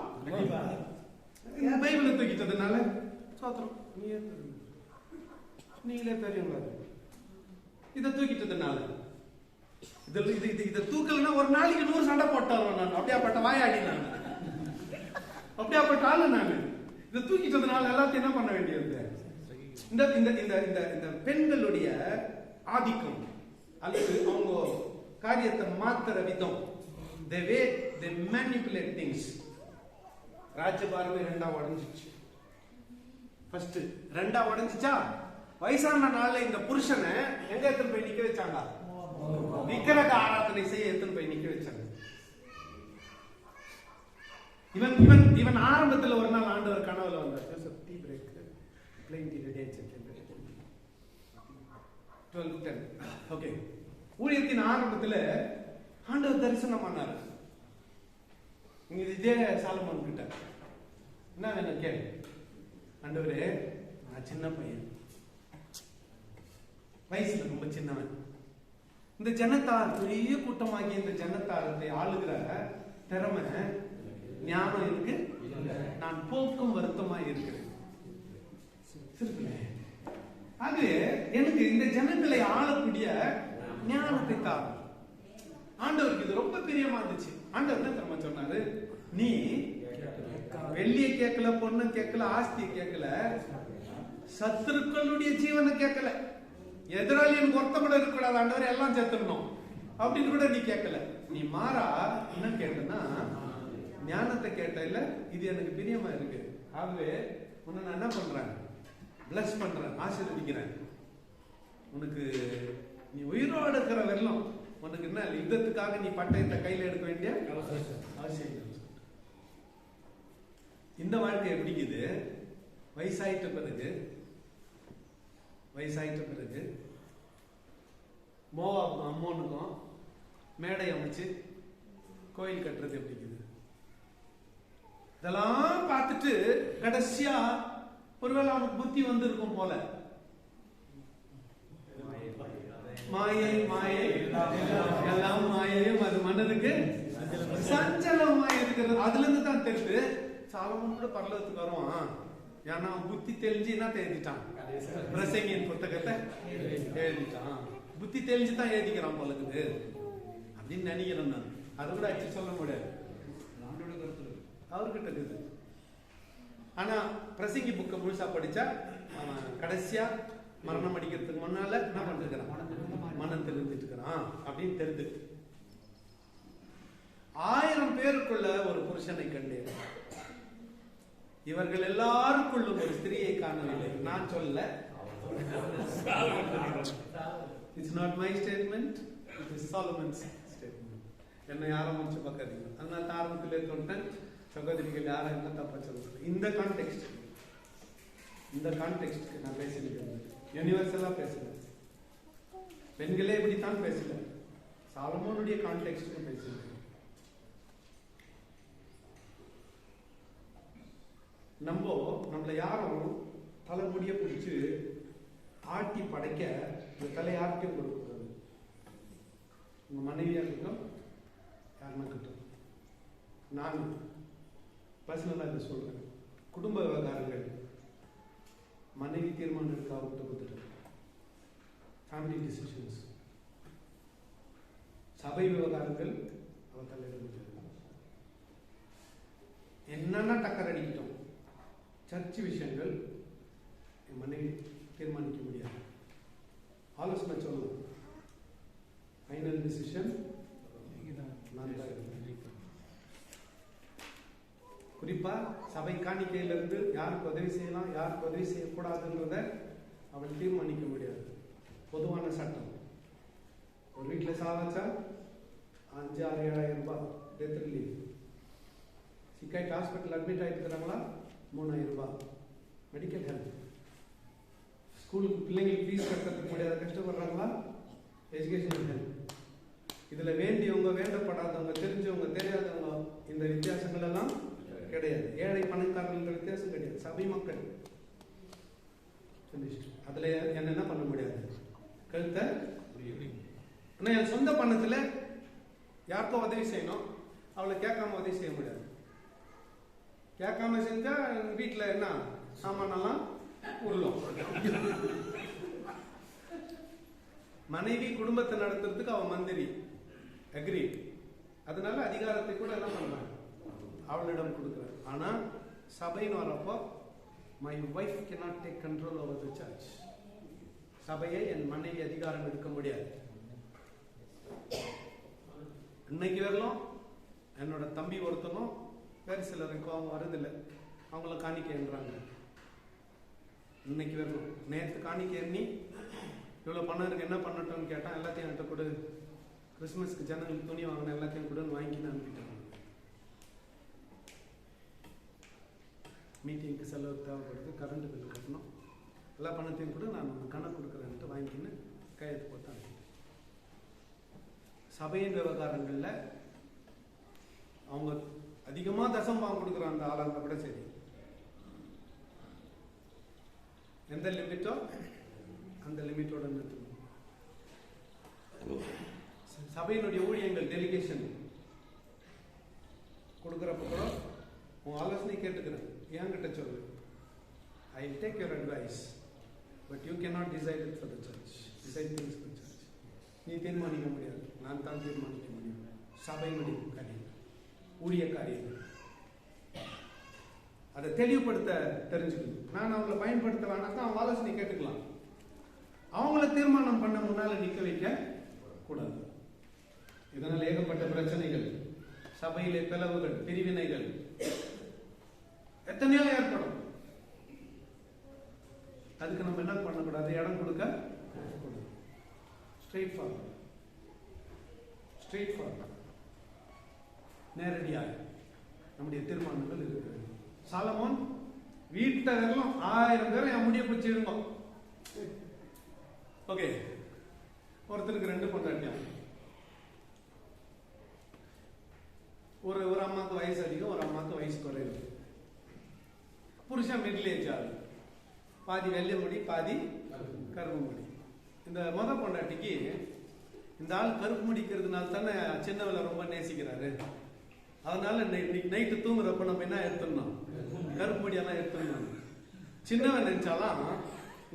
Speaker 1: பைபிளை தூக்கிட்டதுனால சோத்திரம், நீங்களே பெரியவங்க. இதை தூக்கிட்டதுனால இதை தூக்கலன்னா ஒரு நாளைக்கு 100 சண்டை போட்டாரோ நான். அப்படியாப்பட்ட வாயாடி நான், அப்படியாப்பட்ட ஆளு நான். இதை தூக்கிட்டதுனால எல்லாத்தையும் என்ன பண்ண வேண்டியது? இந்த இந்த இந்த இந்த பெண்களுடைய ஆதிக்கம் அல்லது அவங்க காரியத்தை மாத்துற விதம், the way they manipulate things. ராஜ்யபாரமே 2ஆ உடைஞ்சிச்சு. ஃபர்ஸ்ட் 2ஆ உடைஞ்சிச்சா, வயசான நாள்ல இந்த புருஷனை எங்க எடுத்துன்னு போய் நிக்க வச்சாங்க? விக்கிரக ஆராதனை செய்ய எடுத்துன்னு போய் நிக்க வச்சாங்க. இவன் இவன் இவன் ஆரம்பத்துல ஒரு நாள் ஆண்டவர் கனவுல வந்தார். Joseph tea break plain tea ready ஆயிடுச்சு. 12:10. ஓகே, ஊழியத்தின் ஆரம்பத்துல ஆண்டவர் தரிசனம் பண்ணாரு. இங்க இதே சாலமோன் கிட்ட என்ன வேணும் கேளு. ஆண்டவரே, நான் சின்ன பையன், வயசுல ரொம்ப சின்னவன். இந்த ஜனத்தார் பெரிய கூட்டமாகி இந்த ஜனத்தாரத்தை ஆளுகிற திறமை ஞானம் இருக்கு. நான் போக்கும் வருத்தமாய் இருக்கிறேன். அது எனக்கு இந்த ஜனங்களை ஆளக்கூடிய ஞானத்தை தான். ஆண்டவருக்கு இது ரொம்ப பிரியமா இருந்துச்சு. ஆண்டவர் என்ன தெரியுமா சொன்னாரு? நீ வெள்ளிய கேட்கல, பொண்ணு கேட்கல, ஆஸ்தியை கேட்கல, சத்துருக்களுடைய ஜீவனை கேட்கல. எதிராளி எனக்கு ஒருத்தப்பட இருக்கக்கூடாது ஆண்டவர், எல்லாம் சேர்த்துடணும் அப்படின்னு கூட நீ கேட்கல. நீ மாறா என்ன கேட்டனா ஞானத்தை கேட்ட. இல்ல, இது எனக்கு பிரியமா இருக்கு. ஆகவே உன்னை நான் என்ன பண்றேன்? பிளஸ் பண்றேன், ஆசீர்வதிக்கிறேன். உனக்கு நீ உயிரோடு இருக்கிற வெள்ளம் உனக்கு என்ன யுத்தத்துக்காக நீ பட்டயத்தை கையில எடுக்க வேண்டிய அவசியம். இந்த வாழ்க்கை பிடிக்குது. வயசாயிட்ட பிறகு மோவாப் அம்மோனுக்கும் மேடை அமைச்சு கோயில் கட்டுறது எப்படிக்குது. இதெல்லாம் பார்த்துட்டு கடைசியா ஒருவேளை அவனுக்கு புத்தி வந்திருக்கும் போல. மாயை மாயை எல்லாம் மாயையும் அது மனதுக்கு சஞ்சலமாய் இருக்கிறது. அதுல இருந்து தான் தெரியுது சாலமோன் கூட பரலோகத்துக்கு வருவான். ஏன்னா புத்தி தெளிஞ்சு என்ன எழுதிட்டான்? பிரசங்கியின் புத்தகத்தை எழுதிட்டான். புத்தி தெளிஞ்சு தான் எழுதிக்கிறான் போல இருக்குது அப்படின்னு நினைக்கிறேன் நான். அது கூட ஆச்சு சொல்ல முடியாது, அவர்கிட்ட இருக்குது. ஆனா பிரசங்கி புக்கை முழுசா படிச்சா அவன் கடைசியா மரணம் அடிக்கிறதுக்கு முன்னால என்ன பண்ணிருக்கிறான்? மனம் தெரிஞ்சிட்டு இருக்கிறான் அப்படின்னு தெரிந்து 1000 பேருக்குள்ள ஒரு புருஷனை கண்டேன். இவர்கள் எல்லாருக்குள்ளும் ஒரு ஸ்திரியை காணவில்லை. நான் சொல்ல, it's not my statement, it is Solomon's statement. என்னை யாரும் முடிச்சு பார்க்காதீங்க. அதனால ஆரம்பத்திலே சொல்லிட்டேன், சகோதரிகள் யாரும் என்ன தப்பா சொல்லுங்க. இந்த கான்டெக்ஸ்ட் நான் பேசியிருக்கேன். யூனிவர்சலா பேசல, பெண்களே இப்படித்தான் பேசல, சாலமோனுடைய கான்டெக்ஸ்ட் பேசியிருக்கேன். நம்மள யாரும் தலைமுடிய பிடிச்சு ஆட்டி படைக்க இந்த தலை யாருக்கும் கொடுக்கூடாது. உங்க மனைவியா இருக்கட்டும், யாருன்னா இருக்கட்டும். நான் பர்சனலா இதை சொல்றேன். குடும்ப விவகாரங்கள் மனைவி தீர்மானம் எடுக்க விட்டு கொடுத்துட்டு, ஃபேமிலி டிசிஷன்ஸ், சபை விவகாரங்கள் அவ தலையிட முடியாது. என்னன்னா டக்கர் அடிக்கிட்டோம். சர்ச் விஷயங்கள் என் மனைவி தீர்மானிக்க முடியாது. ஆலோசனை சொல்லணும். ஃபைனல் டிசிஷன் நான் தான் எடுப்பேன். குறிப்பா சபை காணிக்கையிலிருந்து யாருக்கு உதவி செய்யலாம், யாருக்கு உதவி செய்யக்கூடாதுன்றத அவள் தீர்மானிக்க முடியாது. பொதுவான சட்டம், ஒரு வீட்டில் சாவச்சா 5,000 7,000 ரூபாய் டெத் ரிலீஃப். சிக்காய்ட்டு ஹாஸ்பிட்டல் அட்மிட் ஆகிருக்கிறாங்களா 3,000 ரூபாய் மெடிக்கல் ஹெல்ப். ஸ்கூலுக்கு பிள்ளைங்களுக்கு ஃபீஸ் கட்டுறதுக்கு முடியாத கஷ்டப்படுறாங்களா, எஜுகேஷன் ஹெல்ப். இதுல வேண்டியவங்க, வேண்டப்படாதவங்க, தெரிஞ்சவங்க, தெரியாதவங்க, இந்த வித்தியாசங்கள் எல்லாம் கிடையாது. ஏழை பணக்காரர்கள் வித்தியாசம் கிடையாது. சபை மக்கள் அதுல என்ன பண்ண முடியாது, கருத்தை. ஆனா என் சொந்த பணத்துல யாருக்கோ உதவி செய்யணும், அவளை கேட்காம உதவி செய்ய முடியாது. கேட்காம செஞ்சா வீட்டுல என்ன சாமானெல்லாம் உருளும். மனைவி குடும்பத்தை நடத்துறதுக்கு அவன் மந்திரி, அக்ரி. அதனால அதிகாரத்தை கூட என்ன பண்றான், அவளிடம் கொடுக்குறான். ஆனா சபைன்னு வரப்போ my wife cannot take control over the church. சபையை என் மனைவி அதிகாரம் எடுக்க முடியாது. இன்னைக்கு வரலாம் என்னோட தம்பி ஒருத்தனும் வேறு சிலருக்கு அவங்க வருதில்லை, அவங்கள காணிக்கைன்றாங்க. இன்னைக்கு வரணும். நேற்று காணிக்கை எண்ணி இவ்வளோ பணம் இருக்கு, என்ன பண்ணட்டும்னு கேட்டான். எல்லாத்தையும் என்கிட்ட கொடு, கிறிஸ்மஸ்க்கு ஜனங்களுக்கு துணி வாங்கின எல்லாத்தையும் கொடுன்னு வாங்கின்னு அனுப்பிட்டாங்க. மீட்டிங்க்கு செலவு தேவைப்படுது, கரண்ட் பில் கட்டணும், எல்லா பணத்தையும் கூட நான் கணக்கு கொடுக்குறேன்ட்டு வாங்கின்னு கையெழுத்து போட்டு அனுப்பிட்டேன். சபையின் விவகாரங்களில் அவங்க அதிகமா தசம்பாகம் கொடுக்குற அந்த ஆளா இருந்தா கூட சரி, எந்த லிமிட்டோ அந்த லிமிட்டோட நிறுத்தணும். சபையினுடைய ஊழியங்கள் டெலிகேஷன் கொடுக்குறப்ப கூட உன் ஆலோசனை கேட்டுக்கிறேன், என்கிட்ட சொல்லு. I take your advice, but you cannot decide it for the church. Decide things for church. நீ தீர்மானிக்க முடியாது, நான் தான் தீர்மானிக்க முடியும். சபையினுடைய காரியம், ஊழிய காரியங்கள் அதை தெளிவுபடுத்த தெரிஞ்சுக்கணும். நான் அவங்களை பயன்படுத்த வேணாக்கா அவங்க ஆலோசனை கேட்டுக்கலாம். அவங்கள தீர்மானம் பண்ண முன்னால நிக்க வைக்க கூடாது. இதனால் ஏகப்பட்ட பிரச்சனைகள், சபையிலே பிளவுகள், பிரிவினைகள் எத்தனையோ ஏற்படும். அதுக்கு நம்ம என்ன பண்ணக்கூடாது, இடம் கொடுக்க கூடாது. ஸ்ட்ரெயிட் ஃபார்வர்ட், ஸ்ட்ரெயிட் ஃபார்வர்ட், நேரடியாக நம்முடைய தீர்மானங்கள் இருக்கு. சாலமோன் வீட்டெல்லாம் 1000 பேரை என் முடிய பிடிச்சி இருந்தோம். ஓகே, ஒருத்தருக்கு 2 பொண்டாட்டியாம். ஒரு அம்மாவுக்கு வயசு அதிகம், ஒரு அம்மாவுக்கு வயசு குறைவு. புருஷன் மிடில் ஏஜ் ஆகுது, பாதி வெள்ளை முடி பாதி கருப்பு முடி. இந்த மொத பொண்டாட்டிக்கு இந்த ஆள் கருப்பு முடிக்கிறதுனால தானே சின்னவளை ரொம்ப நேசிக்கிறாரு. அதனால நைட்டு தூங்குறப்ப நம்ம என்ன எடுத்துடணும், கருப்பு முடியெல்லாம் எடுத்துடணும். சின்னவன் நினைச்சாலாம்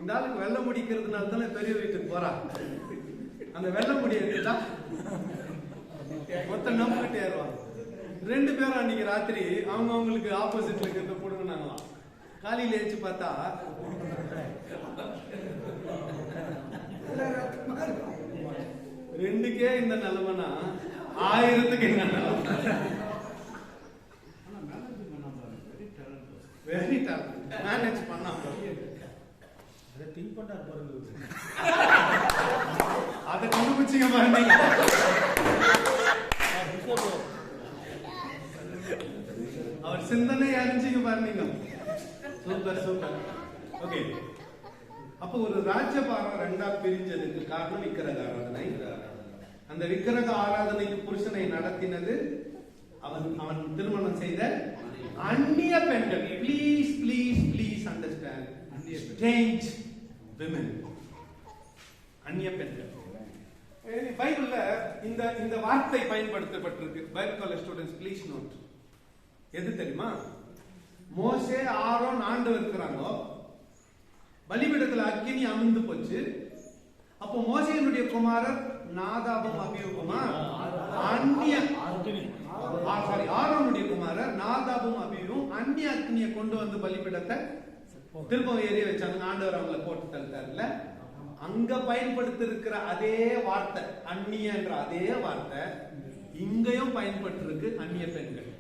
Speaker 1: இந்த ஆளுக்கு வெள்ளை முடிக்கிறதுனால தானே பெரிய வீட்டுக்கு போறா, அந்த வெள்ளை முடிய எடுத்துட்டா மொத்த நம்பிக்கிட்டே ஏறுவாங்க. 2 பேரும் அன்னைக்கு ராத்திரி அவங்களுக்கு ஆப்போசிட்ல இருக்கிறத போடுங்கனாங்களாம். காலையில ஏச்சு பார்த்தா ரெண்டுக்கே இந்த நிலைமைனா 1000க்கு என்ன நிலைமை? வெரி டேலண்ட், மேனேஜ் பண்ணா
Speaker 6: அதை திங்க் பண்ணா பாருங்க.
Speaker 1: அதை கண்டுபிடிச்சிங்க பாருங்க. அவர் சிந்தனை அறிஞ்சிங்க பாருங்க. Super super. ஓகே, அப்போ ஒரு ராஜ்யபாரம் 2ஆ பிரிஞ்சதுக்கு காரணம் விக்கிரக ஆராதனை. அந்த விக்கிரக ஆராதனைக்கு புருஷனை நடத்தினது அவன் திருமணம் செய்த அந்நிய பெண்கள். Please please please understand, strange women, அந்நிய பெண்கள். பைபிள்ல இந்த வார்த்தை பயன்படுத்தப்பட்டிருக்கு. Bible college students please note. எது தெரியுமா? மோசே ஆரோன் ஆண்டவர் இருக்கிறாங்க, பலிபீடத்துல அக்கினி அமிழ்ந்து போச்சு. அப்போ மோசேயினுடைய குமாரர் நாதாபும் அபியூபுமா ஆரோனுடைய குமாரர் நாதாபும் அபியூபும் அந்நிய அக்னியை கொண்டு வந்து பலிபீடத்தை திரும்ப எரிய வச்சாங்க. ஆண்டவர் அவங்களை போட்டு தள்ளிட்டார்ல. அங்க பயன்படுத்தி இருக்கிற அதே வார்த்தை, அந்நிய என்ற அதே வார்த்தை இங்கேயும் பயன்பட்டு இருக்கு. அந்நிய பெண்கள்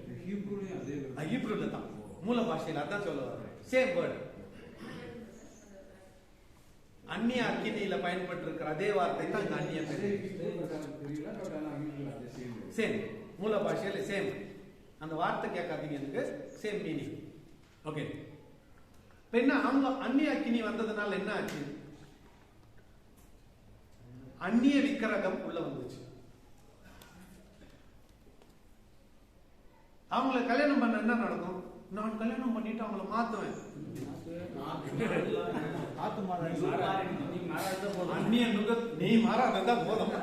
Speaker 1: ஹீப்ரூல தான், மூல பாஷையில் அதான் சொல்ல வர்றேன். Same word. அந்நிய அக்கினியில பயன்பட்டு இருக்கிற அதே வார்த்தை தான் இந்த அந்நிய பெண்கள். சேம் மூல பாஷையில சேம். அந்த வார்த்தை கேட்காதீங்க, எனக்கு சேம் மீனிங். ஓகே, என்ன அவங்க அந்நிய அக்கினி வந்ததுனால என்ன ஆச்சு? அந்நிய விக்கிரகம் உள்ள வந்துச்சு. அவங்கள கல்யாணம் பண்ண என்ன நடக்கும்? நான் கல்யாணம் பண்ணிட்டு அவங்கள மாத்துவேன். அந்நிய நுக நீ மாறாதான் போதும்.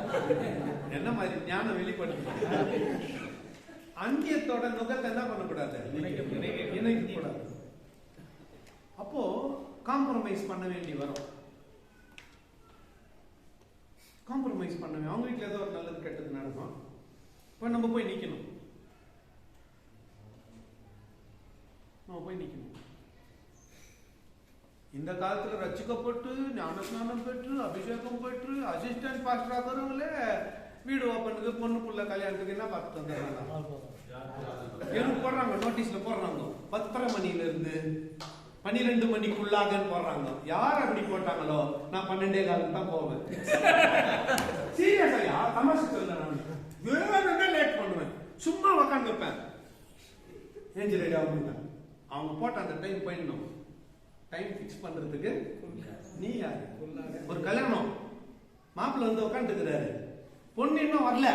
Speaker 1: என்ன மாதிரி ஞானம் வெளிப்படுத்த. அந்நியத்தோட நுகத்தை என்ன பண்ணக்கூடாது, இணைக்க கூடாது. அப்போ காம்ப்ரமைஸ் பண்ண வேண்டி வரும். காம்ப்ரமைஸ் பண்ணவே அவங்க வீட்டில் ஏதோ ஒரு நல்லது கெட்டது நடக்கும். இப்போ நம்ம போய் நிற்கணும், இந்த காலத்துல ரட்சிக்கப்பட்டு ஞானஸ்நானம் பெற்று அபிஷேகம் பெற்று அசிஸ்டன்ட் பாஸ்டர் ஆகிறவங்களே வீடு ஓப்பனுக்கு பொண்ணு புள்ள கல்யாணத்துக்கு என்ன பார்த்து வந்துடுறாங்க. போடுறாங்க, நோட்டீஸ்ல போடுறாங்க 10:30 மணில இருந்து 12 மணிக்குள்ளாக போடுறாங்க. யார் அப்படி போட்டாங்களோ நான் 12:15 தான் போவேன். சீரியஸா தமாஷு சொல்ல, நான் லேட் பண்ணுவேன், சும்மா உக்காந்து இருப்பேன். ஏஞ்சி ரெடி ஆகும். அவங்க போட்ட அந்த டைம் போயிடணும். டைம் பிக்ஸ் பண்றதுக்கு நீ யாரு? ஒரு கல்யாணம், மாப்பிள்ள வந்து உட்காந்துக்கிறாரு, பொண்ணு இன்னும் வரல,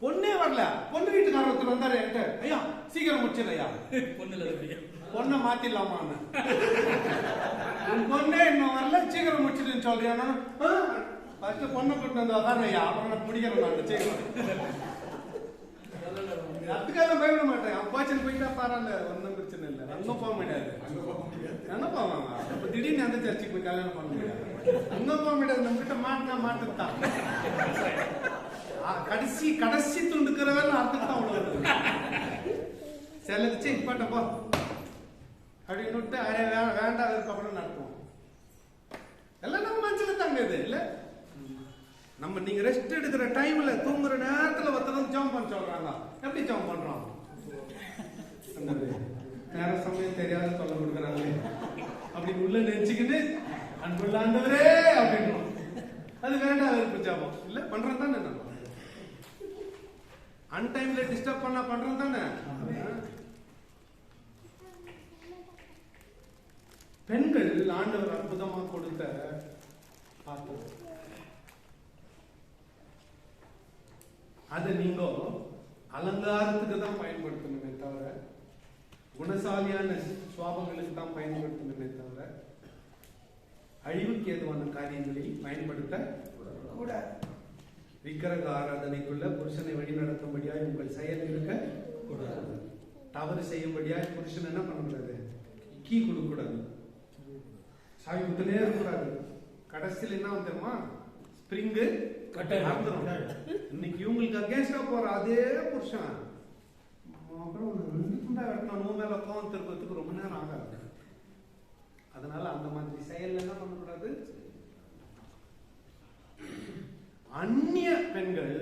Speaker 1: பொண்ணே வரல. பொண்ணு வீட்டுக்காரர் ஒருத்தர் வந்தாரு என்கிட்ட, ஐயா சீக்கிரம் முடிச்சிடலையா? பொண்ணை மாத்திடலாமான்னு உன் பொண்ணே இன்னும் வரல, சீக்கிரம் முடிச்சிட்டுன்னு சொல்றியா? ஃபர்ஸ்ட் பொண்ணை கொண்டு வந்து அதானையா, அப்புறம் நான் முடிக்கிறேன். நான் சீக்கிரம் அதுக்காக பயப்பட மாட்டேன். அவன் போச்சுன்னு போயிட்டா பாரால, ஒன்றும் பிரச்சனை இல்லை. அங்க போக முடியாது. அங்க போவாங்க. அப்ப திடீர்னு அந்த சர்ச்சுக்கு போய் கல்யாணம் பண்ண முடியாது. அங்க போக முடியாது. நம்ம கிட்ட மாட்டினா மாட்டுத்தான். கடைசி துண்டுக்கிறவன் அர்த்தத்தான் அவ்வளவு. செலச்சு இப்பட்ட போ அப்படின்னு விட்டு வேண்டாம் விருப்பப்பட நடத்துவோம். எல்லாம் நம்ம மனசுல தாங்க இது இல்ல. நம்ம நீங்க ரெஸ்ட் எடுக்கிற டைம்ல தூங்குற நேரத்துல ஒருத்தர் ஜம்ப் பண்ண சொல்றாங்க. எப்படி ஜம்ப் பண்றோம்? நேர சமயம் தெரியாத சொல்ல கொடுக்குறாங்களே அப்படின்னு உள்ள நினைச்சுக்கிட்டு அன்புள்ள ஆண்டவரே அப்படின்னு அது வேண்டாம் விருப்ப ஜாபம் இல்ல. பண்றோம் தானே நம்ம அன்டைம்ல டிஸ்டர்ப் பண்ணா பண்றோம் தானே. பெண்கள் ஆண்டவர் அற்புதமா கொடுத்த பாத்திரம். அதை நீங்க அலங்காரத்துக்கு தான் பயன்படுத்தணுமே தவிர, குணசாலியான சுவாபங்களுக்கு தான் பயன்படுத்தணுமே தவிர, அழிவுக்கு ஏதுவான காரியங்களில் பயன்படுத்த கூடாது. விக்கிரக ஆராதனைக்குள்ள புருஷனை வழி நடத்தும்படியாய் உங்கள் செயல் இருக்க கூடாது. தவறு செய்யும்படியாய் புருஷன் என்ன பண்ணக்கூடாது? கீ கொடுக்க கூடாது. சாவி குத்துனே இருக்கக்கூடாது. கடைசியில் என்ன வந்துருமா? ஸ்பிரிங்கு இன்னைக்கு இவங்களுக்கு அகேன்ஸ்டா போற அதே புருஷன் அப்புறம் மேல கோவம் திருப்பத்துக்கு ரொம்ப நேரம் ஆகாது. அதனால அந்த மாதிரி செயல் என்ன பண்ணக்கூடாது. அந்நிய பெண்கள்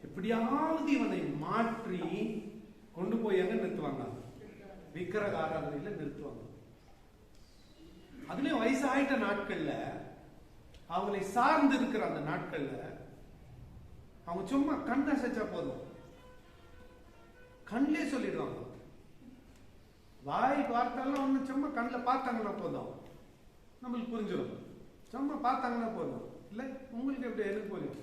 Speaker 1: எப்படியாவது இவனை மாற்றி கொண்டு போய் எங்க நிறுத்துவாங்க? விக்கிரக ஆராதனையில நிறுத்துவாங்க. அதுலயும் வயசாயிட்ட நாட்கள்ல, அவங்களை சார்ந்து இருக்கிற அந்த நாட்கள்ல, அவங்க சும்மா கண் அசைச்சா போதும், கண்ணிலே சொல்லிடுவாங்க. வாய் பார்த்தாலும் ஒண்ணு சும்மா கண்ணில் பார்த்தாங்கன்னா போதும், நம்மளுக்கு புரிஞ்சிடும். சும்மா பார்த்தாங்கன்னா போதும். இல்ல உங்களுக்கு எப்படி? எனக்கு புரியும்.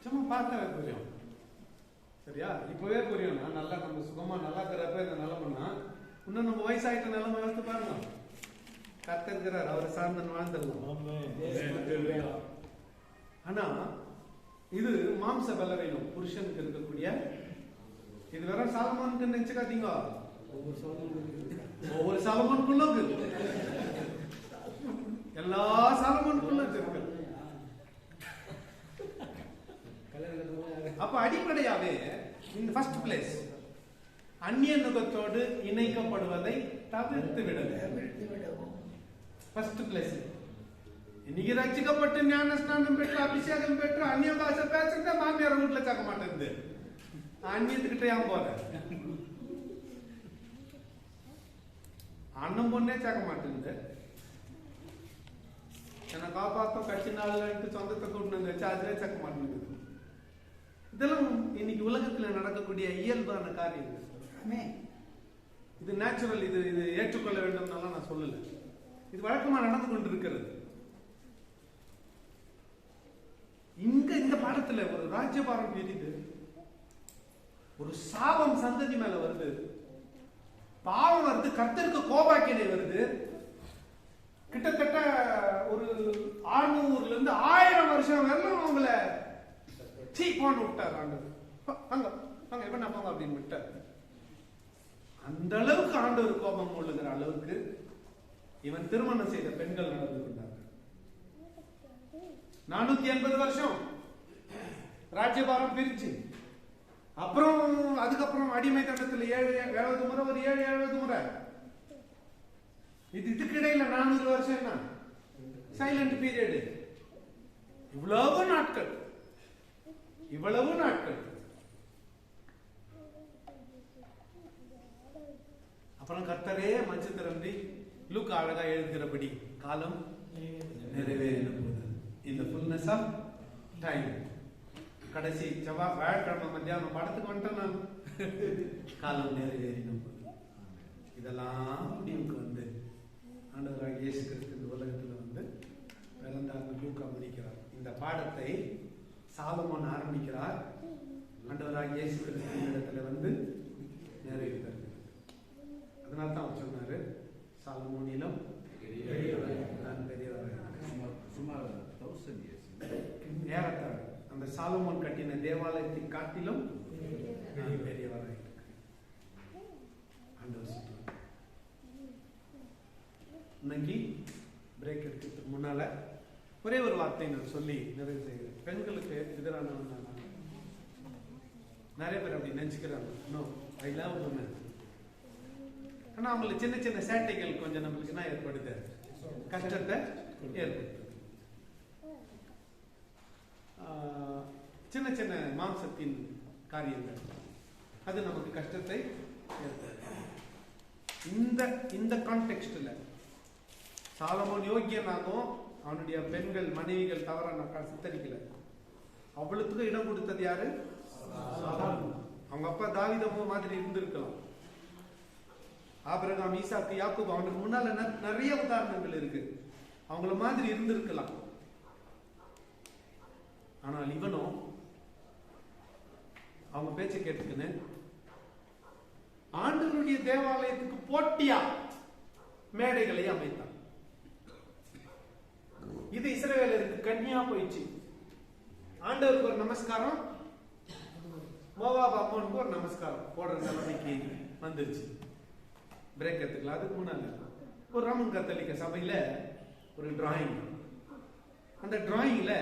Speaker 1: சும்மா பார்த்தா புரியும். சரியா? இப்பவே புரியும். நல்லா நம்ம சுகமா நல்லா இருக்கிறப்ப இந்த நிலைமைனா இன்னும் நம்ம வயசாயிட்ட நிலைமை யோசித்து பாருங்க. கர்த்தர் அவரை சார்ந்து வாழ்ந்துடலாம். ஆனா இது மாம்ச பலவீனம் புருஷனுக்கு இருக்கக்கூடிய. இது வேற சாலமோனுக்கு நினைச்சுக்காதீங்க. ஒவ்வொரு சாலமோனுக்குள்ள எல்லா சாலமோனுக்குள்ள இருக்கு. அப்ப அடிப்படையாவே இந்த ஃபர்ஸ்ட் பிளேஸ் அந்நிய நுகத்தோடு இணைக்கப்படுவதை தவிர்த்து விடவும். ஃபர்ஸ்ட் பிளேஸ் இன்னைக்கு ரட்சிக்கப்பட்டு ஞான ஸ்நானம் பெற்று அபிஷேகம் பெற்று அந்நிய பாஷை பேசுறத மாமியார் வீட்டுல கேட்க மாட்டேங்குது. அந்நியத்துக்கிட்ட ஏன் போற? அண்ணன் பொண்ணே கேட்க மாட்டேங்குது. என்னை காப்பாத்தம் கட்சி நாள்ல சொந்தத்தை கூட்டு வந்து வச்சு அதுவே கேட்க மாட்டேங்குது. இதெல்லாம் இன்னைக்கு உலகத்துல நடக்கக்கூடிய இயல்பான காரியம். இது நேச்சுரல். இது ஏற்றுக்கொள்ள வேண்டும் நான் சொல்லல. இது வழக்கமா நடந்து கொண்டிருக்கிறது. இந்த பாடத்துல ஒரு ராஜ்யபாரம் பிரிது, ஒரு சாபம் சந்ததி மேல வருது, பாவம் வருது, கர்த்தருக்கு கோபாக்கினை வருது. கிட்டத்தட்ட ஒரு 600 இருந்து 1000 வருஷம் வரலாம் அவங்கள சீப்பான்னு விட்டார் ஆண்டவர். அங்க அங்க எப்ப நான் போங்க அப்படின்னு விட்டார். அந்த அளவுக்கு ஆண்டவர் கோபம் கொள்ளுகிற அளவுக்கு இவன் திருமணம் செய்த பெண்கள் நடந்து கொண்டார்கள். 480 வருஷம் ராஜ்யபாரம் பிரிச்சு, அப்புறம் அதுக்கப்புறம் அடிமை தண்டத்தில் 70 முறை, ஒரு 70 முறை. இதுக்கு இடையில 400 வருஷம் என்ன சைலண்ட் பீரியட். இவ்வளவு நாட்கள் அப்புறம் கர்த்தரே மஞ்சு திறந்து லூக்கா அழகா எழுதுகிறபடி காலம் நிறைவேறின போது, இந்த ஃபுல்னஸ் ஆஃப் டைம், கடைசி வியாழக்கிழமை மத்தியானம் படத்துக்கு வந்துட்டேன் நான். காலம் நிறைவேறின போது இதெல்லாம் முடிவுக்கு வந்து ஆண்டவராக இயேசு கிறிஸ்து இந்த உலகத்தில் வந்து பிறந்தார். லூக்கா முடிக்கிறார். இந்த பாடத்தை சாலமோன் ஆரம்பிக்கிறார். ஆண்டவராகிய இயேசு கிறிஸ்துவின் இடத்துல வந்து நிறைவேறுகிறது. அதனால தான் அவர் சொன்னாரு, சாலமோனிலும் நான் பெரியவராக
Speaker 3: சுமார் 1000 years.
Speaker 1: ஏறத்தாழ அந்த சாலமோன் கட்டின தேவாலயத்தை காட்டிலும் நான் பெரியவராக இருக்கேன். ஆண்டவர் சொல்றார். இன்னைக்கு பிரேக் எடுக்கிறதுக்கு முன்னால ஒரே ஒரு வார்த்தை நான் சொல்லி நிறைவு செய்கிறேன். பெண்களுக்கு எதிரானவன் நான். நிறைய பேர் அப்படி நினைச்சுக்கிறாங்க. No, I love women. ஆனா அவங்களுக்கு சின்ன சின்ன சேட்டைகள் கொஞ்சம் நம்மளுக்கு என்ன ஏற்படுது, கஷ்டத்தை ஏற்படுத்துது. சின்ன சின்ன மாம்சத்தின் காரியங்கள் அது நமக்கு கஷ்டத்தை ஏற்படுத்தும். இந்த கான்டெக்ஸ்ட்ல சாலமோன் யோக்கியனாகவும் அவனுடைய பெண்கள் மனைவிகள் தவறா நான் சித்தரிக்கல. அவ்வளவுக்கு இடம் கொடுத்தது யாரு? அவங்க அப்பா தாவீதமோ மாதிரி இருந்திருக்கலாம். ஆபிரகாம், ஈசாக்கு, யாக்கூப், அவனுக்கு முன்னால நிறைய உதாரணங்கள் இருக்கு. அவங்கள மாதிரி இருந்திருக்கலாம். ஆனால் இவனும் அவங்க பேச்சை கேட்டுக்கின்னு ஆண்டவருடைய தேவாலயத்துக்கு போட்டியா மேடைகளை அமைத்தான். இது இஸ்ரவேலருக்கு கண்ணியா போயிடுச்சு. ஆண்டவருக்கு ஒரு நமஸ்காரம், மோவாப் அம்மனுக்கு ஒரு நமஸ்காரம் போடுற நிலைமைக்கு வந்துருச்சு. பிரேக் எடுத்துக்கலாம். அதுக்கு முன்னால ஒரு ரோமன் கத்தோலிக்க சபையில ஒரு டிராயிங். அந்த டிராயிங்ல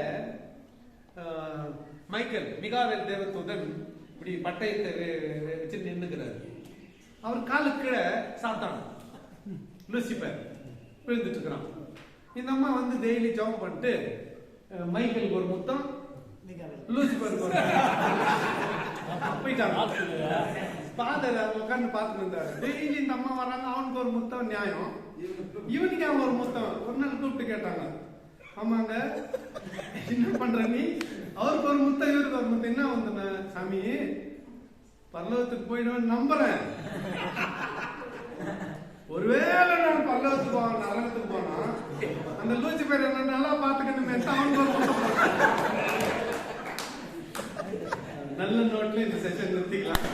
Speaker 1: மைக்கேல், மிகாவேல் தேவதூதன் இப்படி பட்டயத்தை வச்சு நின்னுக்கிறாரு. அவர் காலுக்கு கீழே சாத்தான் லூசிபர் விழுந்துட்டு இருக்கிறான். இந்த அம்மா வந்து டெய்லி ஜெபம் பண்ணிட்டு மைக்கேலுக்கு ஒரு முத்தம், லூசிபருக்கு ஒரு போயிட்டாங்க. ஃபாதர் உட்காந்து பார்த்துட்டு இருந்தாரு. டெய்லி இந்த அம்மா வராங்க, அவனுக்கு ஒரு முத்தம் நியாயம், இவனுக்கு அவன் ஒரு முத்தம். ஒரு நாள் கூப்பிட்டு கேட்டாங்க, ஆமாங்க என்ன பண்ற நீ? அவருக்கு ஒரு முத்தம், இவருக்கு ஒரு முத்தம். என்ன வந்து சாமி, பரலோகத்துக்கு போயிடுவேன் நம்புறேன். ஒருவேளை நான் பரலோகத்துக்கு போவேன், நரகத்துக்கு போனா அந்த லூசி பேர் என்ன நல்லா பாத்துக்கணுமே. நல்ல நோட்ல இந்த செஷன் நிறுத்திக்கலாம்.